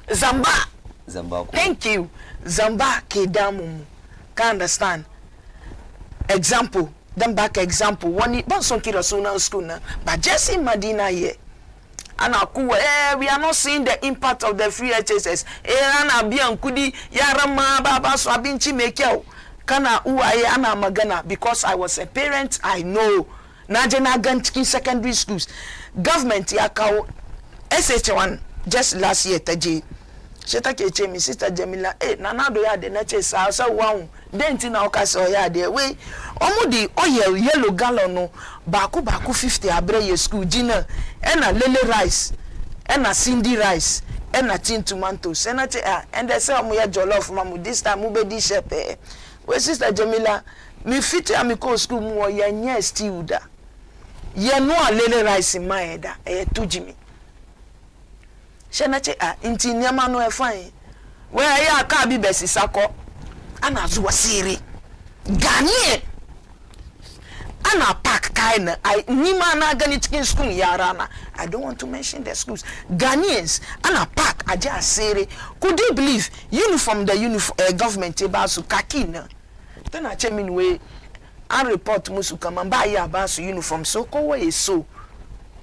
Zamba. Zamba. Thank you. Zamba kedamum. Can understand? Example. Then back example. One son kid so school na, but just in Medina here. And we are not seeing the impact of the free HSS. Ana bian kudi yarama baba so abinchi mekeo. Kana uaye ana magana because I was a parent. I know. Najena Ganchkin secondary schools. Government yakao SH1 just last year taji. Sheta keche mi sister Jamila Nanado ya de nache sa wow. Denti na okasa ya de we omudi oil yellow gallon no baku 50 abre ye school jina ena lele rice ena cindy rice ena tin tomatoes ena and they say omo ya jollof mamu this time mu be di shepe we sister Jamila mi fit am ko school mu ya nya stew da ye no lele rice in my da tujimi shenache inti nyama no e fine we ya ka bi besi sako ana zuwa siri Ghanaian ana pack kind nima na gani chicken school yarana. I don't want to mention the schools. Ghanaians ana pack aja siri. Could you believe uniform the government basu kaki na then I check we and report musu kama ya basu uniform so ko we so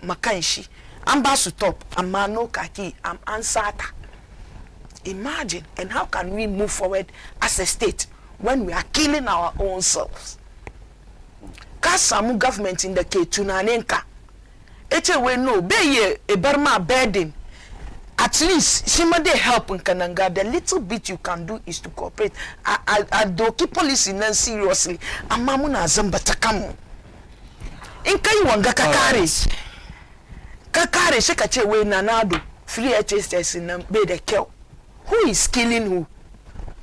makanshi ambasu top amano kaki am ansata. Imagine, and how can we move forward as a state when we are killing our own selves? Kasamu government in the Ketunanenka. We no be a Burma burden. At least shima de help in Kananga. The little bit you can do is to cooperate. I do keep policy nan seriously. Amamuna zambatakamu. Inka you wanga kakari. Kakari shekache we nanado free HSS in be the kill. Who is killing who?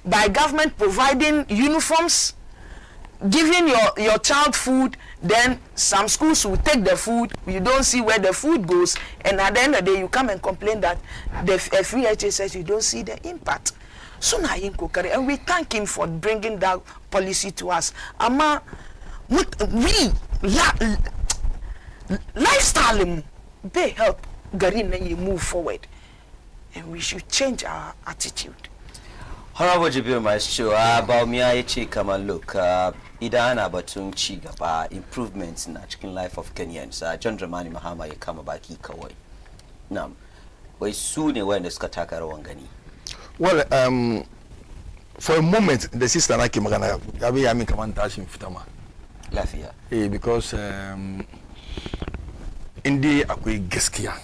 By government providing uniforms, giving your child food, then some schools will take the food, you don't see where the food goes, and at the end of the day you come and complain that the free HSS, you don't see the impact. So now and we thank him for bringing that policy to us. Ama we lifestyle they help Garina you move forward. And we should change our attitude. Honorable Jibril Maestro, about me I come and look. Idana batun chigaba improvements in the chicken life of Kenyans. John Dramani Mahama you come back kawai. Nam, we soon when the skataka wangani. Well, for a moment the sister Naki Magana, I mean come and touch him fitama. Lafia. Because indi akui gaskiya.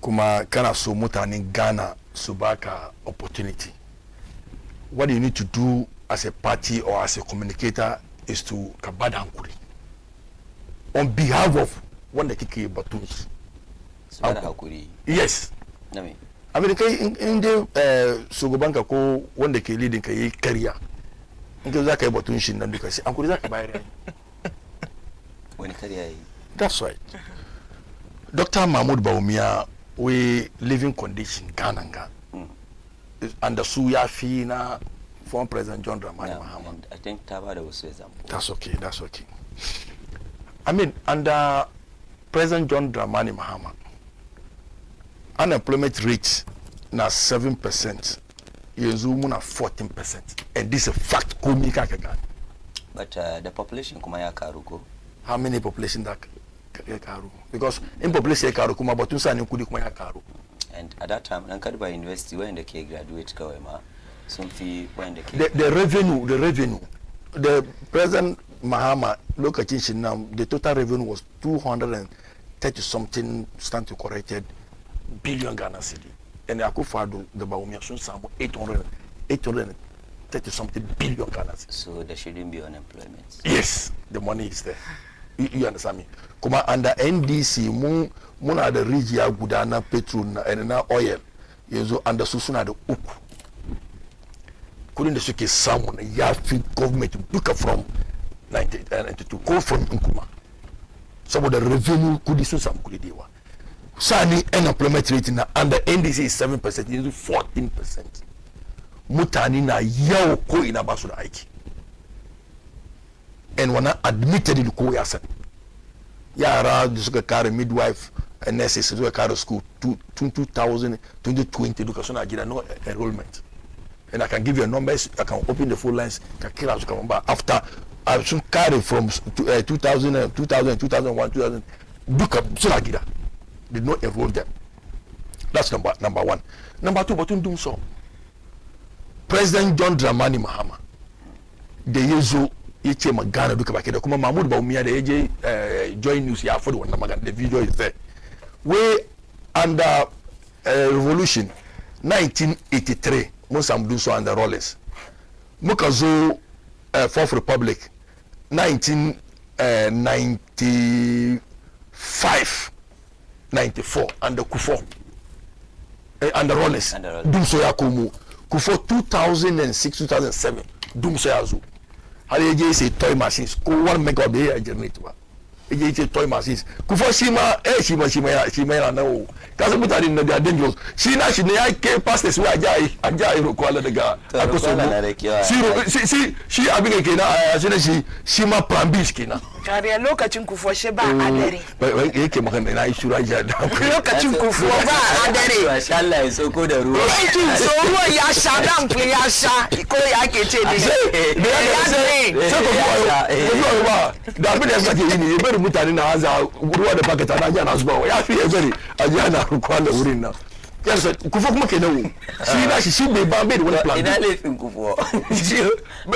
Kuma kana so mutanen Ghana su baka opportunity. What you need to do as a party or as a communicator is to kabada hankuri on behalf of one that kike battles. Yes. I mean, in the Sugobanka ko wanda ke leading kai career. Nke za ka yi batun shi nan duka sai hankuri za ka bayar. Wani career. That's right. Dr. Mahmoud Bawumia we living condition Ghana and the Suya Fina former President John Dramani Mahama. I think Tabada was an example. That's okay, that's okay. I mean, under President John Dramani Mahama, unemployment rate na 7%, Yezumu na 14%, and this is a fact. But the population kumaya karuko. How many population that? Because in population karu kuma batun sa ni kudi kuma ya karu. And at that time Nankadiba University when the K graduate kawema some fee when the revenue the President Mahama locating now the total revenue was 230 something stand to corrected billion Ghana cedi and Akufo-Addo the Bawumia soon some 830 30 something billion Ghana cedis. So there shouldn't be unemployment. Yes, the money is there. You understand me? Kuma under NDC muna da rijiya guda na petrol na oil yanzu under su suna da uku. Kudin da suke samu na yafi government duka from 1992 ko from Nkuma. Saboda revenue kudi sun samu kudi da yawa. Sani unemployment rate na under NDC is 7%, yanzu 14%. Mutane na yau ko ina ba su da aiki. And when I admitted in ko ya sani yara da suka kare midwife and nurses suka kare school 2020 duka suna gida no enrollment, and I can give you a numbers, I can open the phone lines ka kira su kaman ba after I should carry from 2000 2001 2000 duka suna gida did not enroll them. That's number one. Number two, batun dum so President John Dramani Mahama da yazo yace magana duka baki da kuma Mahmud Bawumia da yaje join news ya faɗi wannan magana, the video is there. We under revolution 1983 mun samu dun so under Rollins, muka zo Fourth Republic 1995 94 under Kufo under Rollins dun so ya komo Kufo 2006 2007 dun so ya zo har yaje sai toy machines ko 1 megawatt da ya generate ba yaje sai toy machines Kufo shi ma yana nawo kasan mutane na da dangerous shi na shi ne ya ke pastors wa ajayi roko Allah daga akoso shi abin da kenan shi ma plan B kenan kariya lokacin Kufo shi ba adare yake magana na yi shura ja da lokacin Kufo ba adare masha Allah ya soko da ruwa so ruwa ya sha dan fi ya sha ko ya ke ce ne da abin da ya sake yi ne ya bari mutane na haza ruwa da pakata na jana su ba ya fi ya bari a jana kwana wurin nan yansa Kufo kuma ke nawo shi na shi bai ba bai da wani plan ina laifin Kufo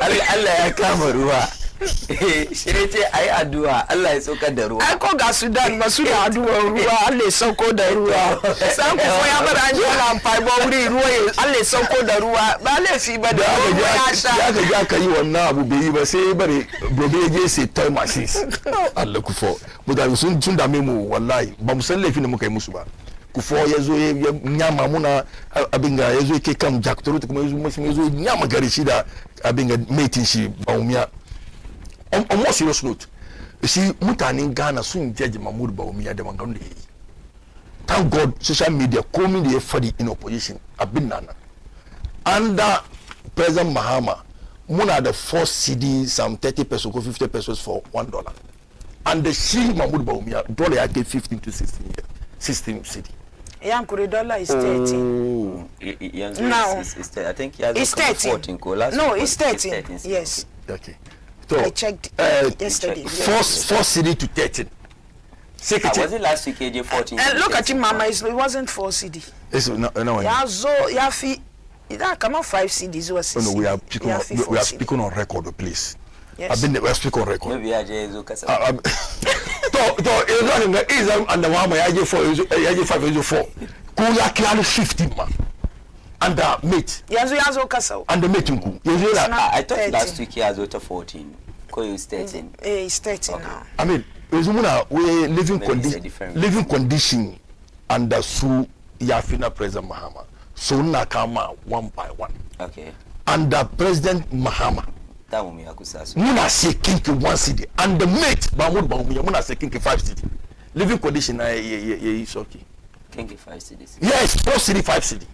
Allah ya kama ruwa shi ne ce ai addu'a Allah ya saukar da ruwa ai ko ga Sudan masu da addu'a ruwa Allah ya sauko da ruwa san Kufo ya bar an jira amfani ba wuri ruwa Allah ya sauko da ruwa ba laifi ba da ruwa ya sha ya ga ka yi wannan abu bai yi ba sai bare gobe je sai toy machines Allah Kufo mutane sun dame mu wallahi ba mu san laifin da muka yi musu ba. Kufo ya zo ya nyama muna abin ga ya zo ke kan Jack Torut kuma ya zo nyama gari shi da abin ga meeting shi Bawumia. On more serious note, you see mutanen Ghana sun judge Mahmud Bawumia da maganganun da yayi. Thank God social media coming da ya fadi in opposition abin nan. Under President Mahama muna da 4 cedi some 30 pesos or 50 pesos for $1. And the she Mahmud Bawumia dollar ya get 15 to 16 cedi. Yankuri dollar is 13. Now, I think it's 13. No, it's 13. Yes. Okay. So, I checked yesterday. 4 cedi to 13. Was it last week, AJ 14? Look at him, Mama. It wasn't 4 cedi. No. Come on 5 cedis or 6. No, we are speaking on record, please. Yes. We are speaking on record. Maybe I just look at and the one I 4, 5, 4. Kula kialo 15 man. And the mate. Yazo kasa. And the mate unku. I thought last week he has 14. Ko is 13. It's 13 now. I mean, we living condition under su Yafina President Mahama. So na kama one by one. Okay. Under President Mahama. Muna say kinki 1 cedi and the mate Mahmud Bawumia muna say kinki 5 cedi. Living condition is okay. Kinki 5 cedis. Yes, 4 cedi 5 cedi.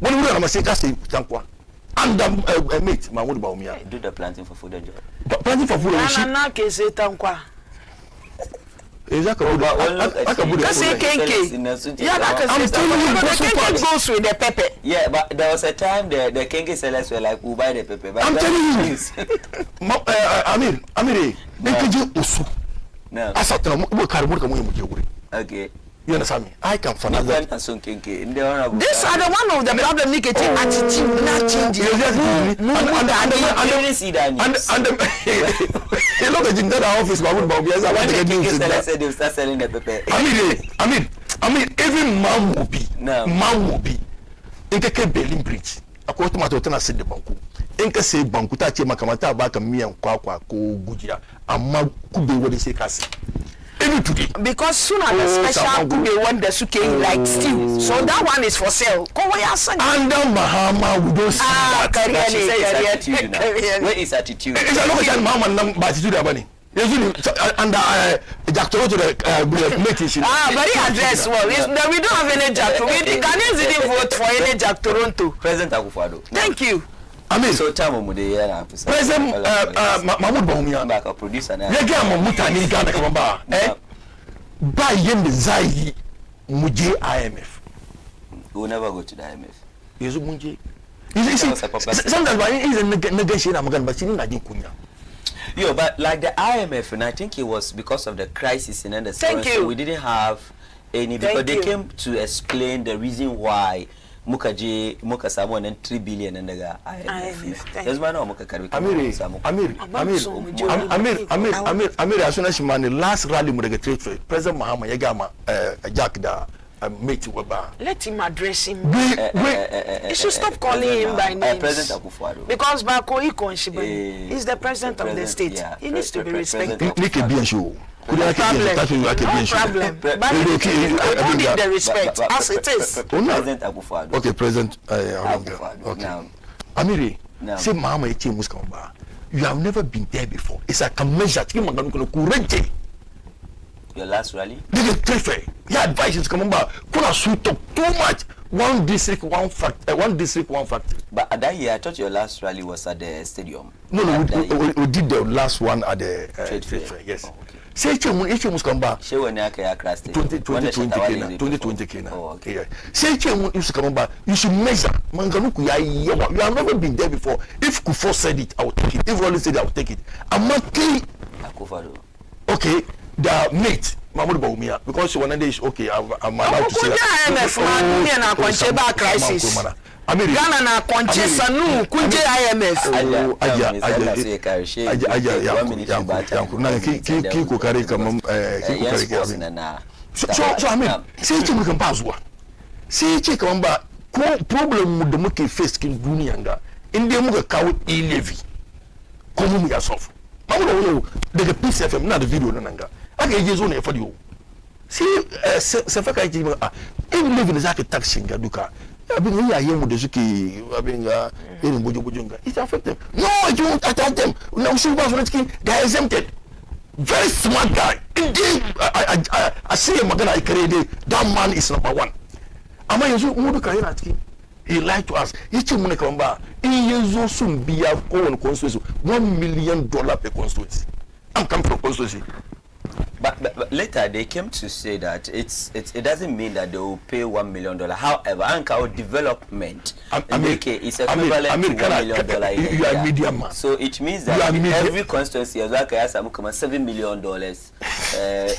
When we are say that's tankwa. And the mate Mahmud Bawumia do the planting for food job. Planting for food. Na ke say tankwa. Exactly. Kasi kenke. Yeah, I'm telling you, the kenke goes with the pepper. Yeah, but there was a time the kenke sellers were like, "We'll buy the pepper." But I'm telling you, Amir, kenke usu. No. Asatna, we carry more than we mujewuri. Okay. You understand me? I can find that. These are the one of the problem. Nicotine attitude not changing. And look at the office. When the kenke sellers said they will start selling the pepper. I mean, even man will be. In the Berlin Bridge. akwai wata mata tana sayar da banku in ka sayi banku ta ce maka mata baka miyan kwakwa ko gujiya amma kube wani sai ka sai even today because soon as special kube wanda suke like stew so that one is for sale ko ya sani under Mahama we don't see that career where is attitude it's a lokacin Mahama nan ba attitude ba ne yanzu ne under Jack Toronto the meeting very address well we don't have any Jack Toronto the Ghanaians didn't vote for any Jack Toronto. President Akufo-Addo. Thank you. So time mu da yana fi President Mahmoud Bawumia ba ka producer na ya ga mu mutane Ghana kaman ba ba yanda zai mu je IMF. We never go to the IMF. Yanzu mun je san da ba in na gaishe na magana ba shi ina jin kunya. Yo, but like the IMF, and I think it was because of the crisis in the Thank you. we didn't have any because they came to explain the reason why muka samu wannan 3 billion nan daga IMF. Yanzu ma nawa muka karbi Amir ya suna shi mani last rally mu daga trade fair President Mahama ya gama Jack da mate waba. Let him address him. You should stop calling him by names. President Akufo-Addo. Because Bako he's the president of the state. Yeah, he needs to be respected. Nike bien show. No problem. But don't need the respect as it is. President Akufo-Addo. Okay, President Akufo-Addo. Okay. Now, Amiri, say Mahama eche muskamba. You have never been there before. It's like a measure. your last rally? This is prefer. Your advice is coming back. Kuna sweet talk too much. One district, one factory. But at that year, I thought your last rally was at the stadium. No, we did the last one at the trade fair. Yes. Say eche muskamba. She when you can crash 2020 Kenya. Oh, okay. Say eche muskamba. You should measure. Manganuku ya yewa. You have never been there before. If Kufo said it, I will take it. If Rolly said it, I will take it. Amaki. Akufo-Addo. Okay. The mate. Mahmoud Bawumia, because one day is okay, I'm allowed to say that. Crisis. Ghana na konche sanu kunje IMF. So I mean, say it we can pass one. Say it come back. Problem with the muke face kin duniya nga. Inde muka kawo e-levy. Komu mu ya solve. Mahmoud daga PCFM na da video nan nga. Aka yi zo ne ya fadi si safaka yake in living zaka taxing ga duka abin yayin mu da suke abin ga irin bujubujun ga it affect them. No, I don't attack them. No, so was cikin they are exempted. Very smart guy. Indeed, I say magana ikare dai that man is number one. Amma yanzu mu duka yana cikin he lied to us. Yace mu ne kaman ba in yanzu sun biya kowane constituency $1 million per constituency. I'm coming from constituency. But later they came to say that it doesn't mean that they will pay $1 million. However, Anka's development is equivalent to $1 million. You are media man. So it means that every constituency has like $7 million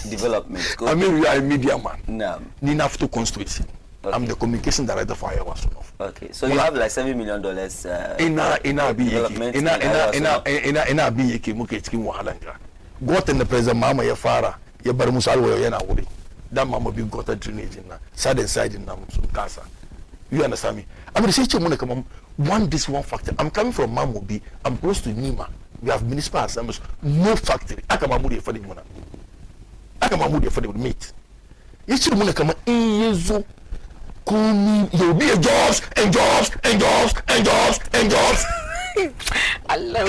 development. You are a media man. No. Nina to constituency. Okay. I'm the communication director for Iowa. Okay, so you have like $7 million development. Ina biyeke muke cikin wahalanga. Gotan da president Mama ya fara ya bar musu alwayo yana wuri dan Mama bi gotan drainage na side na sun kasa. You understand me? I mean sai ce mun kaman one factory. I'm coming from Mamobi. I'm close to Nima. We have municipal assemblies. No factory. Aka Mamoudi ya fadi muna. Aka Mamoudi ya fadi muna meet. Yace mun kaman in yazo komi you'll be jobs. Allah.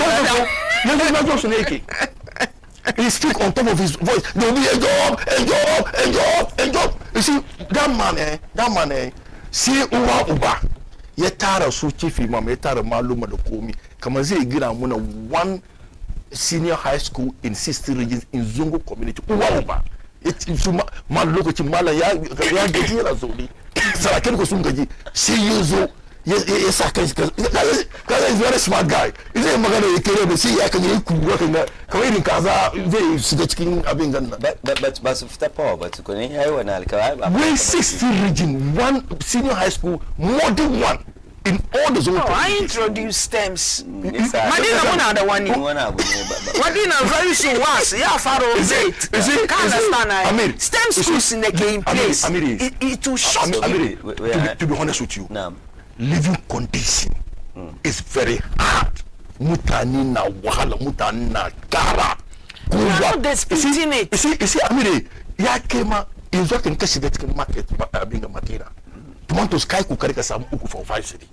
No jobs ne yake. He speak on top of his voice. There will be a job. You see, that man, see uba. Ya tara su chief imam, ya tara maluma da komi. Kamar zai gina muna one senior high school in 60 regions in Zungu community. Uba. Su ma lokacin malam ya gaji yana zaune. Sarakin ko sun gaji. Sai ya zo ya sa kai kaza is very smart guy. Zai magana ya kere da sai ya kan yi kuwa kan kawai irin kaza zai shiga cikin abin ganna. But su fita power but ko ne yayi wannan alkawai. We 60 region one senior high school more than one in all the zone. I introduce STEMs. Madina muna da wani. Madina very soon was ya faro date. Can't understand. STEM schools in the game place. It will shock. To be honest with you. Living condition is very hard. Mutani na wahala, mutani na kara. You're disputing it. You see, Amire, ya kema is what in case that market being a Madina. Tomatoes kai ku karika samu uku for 5 cedi.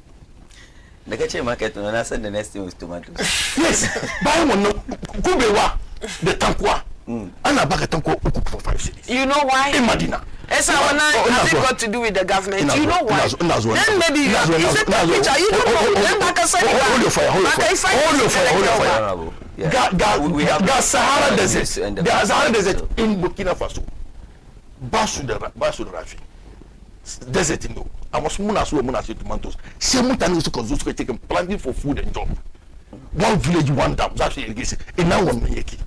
Nagache market no na send the next thing with tomatoes. Yes, buy one no kubewa the tankwa. Ana baka tankwa uku for 5 cedis. You know why? In Madina. Has it got to do with the government? You know why? Then maybe you is it a picture? You don't know. Then back aside. Hold your fire. We have the Sahara Desert. The Sahara Desert in Burkina Faso. Basu the Rafi. Desert in I was munasu tomatoes. Some mutani to consume taking planting for food and job. One village, one dam. That's irrigation. And now one yeki.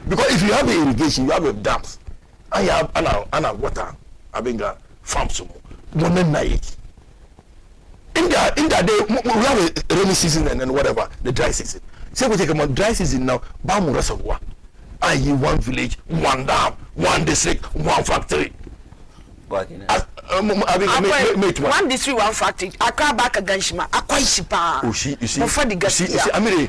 Because if you have the irrigation, you have the dams. I have an water. Abenga farm some one night. In that day, we have a rainy season and then whatever the dry season. Say we take a dry season now. Bamu Reservoir. I.e. one village, one dam, one district, one factory. One district, one factory. Akwa baka ganshima. Akwa ishipa. You see. Before the gas. You see, Amiri.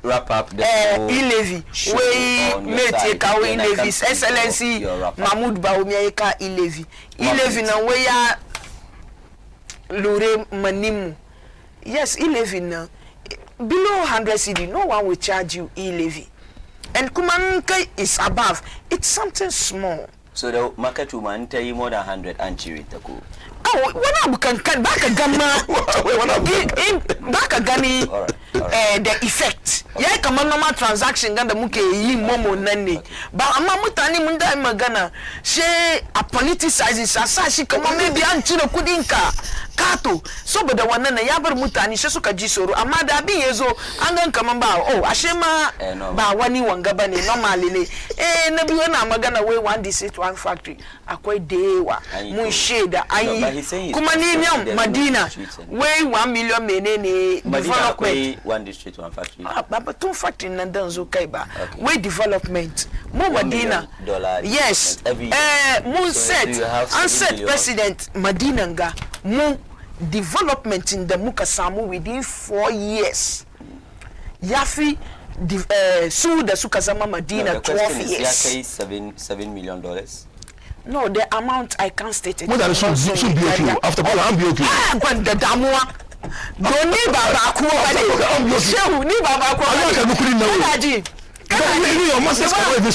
Wrap up the Ilevi. We mete ka we Ilevi. Excellency Mahmoud Bawumia ka Ilevi. Ilevi na we ya Lure Manimu. Yes, e-levy now. Below 100 cedi, no one will charge you e-levy. And Kumanke is above. It's something small. So the market woman tell you more than 100 and chiritaku. Oh, when I can back a gamma, back a gani, the effect. Yeah, come on, normal transaction, ganda muke yi momo nani. But amamutani munda magana. She a politicizes asa she come on maybe anchino kudinka. Kato so but the one na yabar mutani she suka jisoro amada bi yezo angan kamamba oh ashema ba wani wangaba ne normally na bi na magana we one district one factory akwai dewa mun sheda ayi kuma ni nyam Madina we 1 million menene development one district one factory baba two factory na danzo kai ba we development mo Madina yes mun set president Madina nga mu development in the Mukasamu within 4 years. Yafi su the Sukazama Madina no, 12 years. $7 million. No, the amount I can't state it. More than should be okay. After all, I'm okay. Ah, but the damwa. Don't need Baba Kuwa. Shehu, need Baba Kuwa.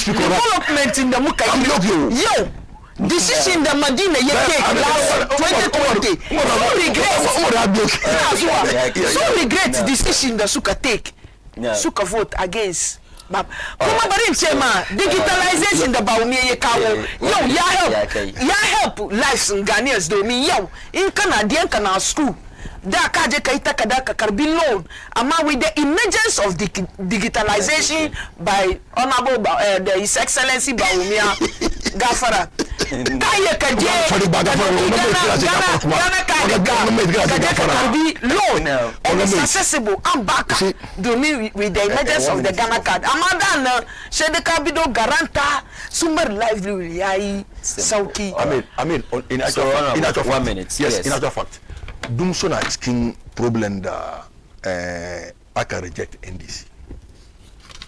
Development in the Mukasamu. Yo. Decision the Medina you take last 2020. So regret decision the Suka take. Suka vote against. Kuma barin chema digitalization the Bawumia ye kawo. Yo ya help lives in Ghanaians do me yo in Canadian kana school. Da kaje kaita kadaka karbi loan ama with the emergence of the digitalization by honorable His Excellency Bawumia Gafara kaya kaje loan and it's accessible and back do me with the emergence of the Ghana card amanda na shede kabido garanta sumber livelihood yai sauki I mean in actual 1 minute yes in actual fact dum so na skin problem da aka reject NDC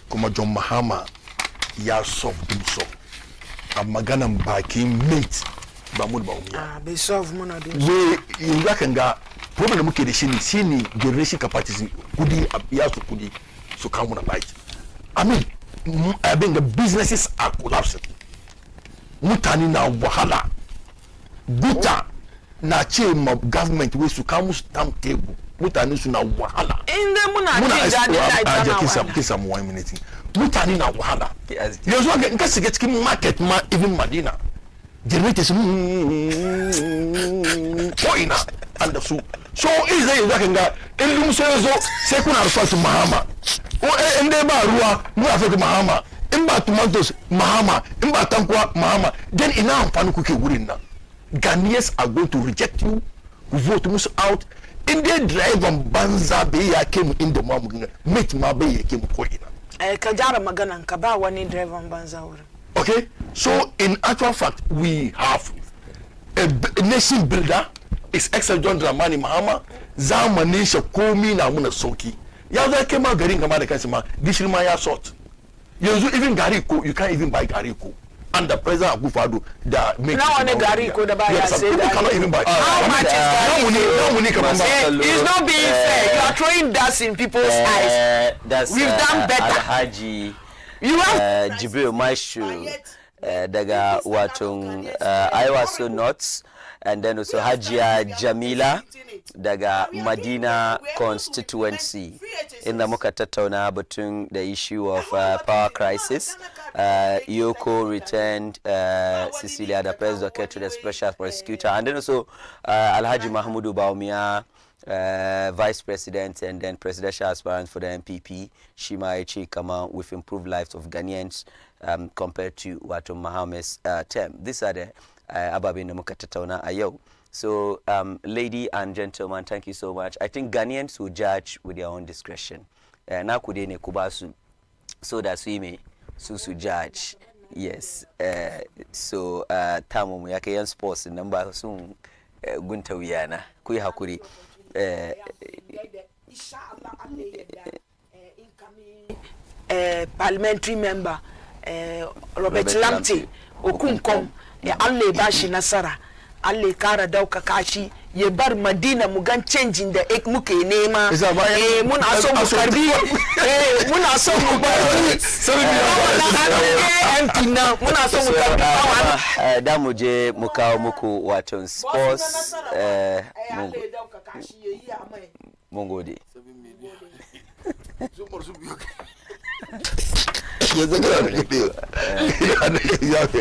kuma John Mahama ya solve dum so a magana bakin mate ba mu ba umiya be solve mu na dum we in kan ga problem da muke da shi ne generation capacity kudi ya su kudi su kawo na light I mean abin the businesses are collapsing mutani na wahala guta na ce ma government we su kawo stamp table mutane su na wahala inda muna kisa mu 1 minute mutane na wahala yanzu an ka shiga cikin market ma even Madina generators koina and su so is there zaka ga in dum sai zo sai kuna rufa su Mahama o in dai ba ruwa mu afa Mahama in ba tomatoes Mahama in ba tankwa Mahama then ina amfani kuke wurin nan Ghanaians are going to reject you vote musu out in their drive and banza be ya came in the mamu mate ma be ya came ko ina ka jara maganan ka ba wani driver banza wurin. Okay, so in actual fact, we have a nation builder, His Excellency John Dramani Mahama, zamanin shi komi na muna sauki. Ya zo kai ma garin kama da kansa ma gishiri ma ya sort. Yanzu even gariko, you can't even buy gariko. And the president Akufo-Addo that makes now on a gariko da buy people cannot even buy. How much is gariko? It's not being fair. You are throwing dust in people's eyes. We've done better. Alhaji You have Jibril Maishu daga watun Iowa so North, and then also Hajia Jamila daga Madina constituency. In the muka tattauna batun the issue of power crisis. Yoko returned Cecilia the President to the special prosecutor, and then also Alhaji Mahmudu Baumia, Vice President and then presidential aspirant for the MPP, Shima Echi, come out with improved lives of Ghanaians compared to Watu Mohammed's term. These are the Ababin Mukatatauna Ayo. So, lady and gentlemen, thank you so much. I think Ghanaians will judge with their own discretion. Na kudene kubasu, so that we may susu judge. Yes. So, tamu yake yan sports number soon gunta wiyana kui hakuri. Parliamentary member Robert Lamte Okunkom ya alle bashi nasara alle kara dauka kashi ya bar Madina mu gan changing da muke nema muna so mu karbi muna so mu bar MP na muna so mu karbi da mu je mu kawo muku wato sports mun gode yanzu kana da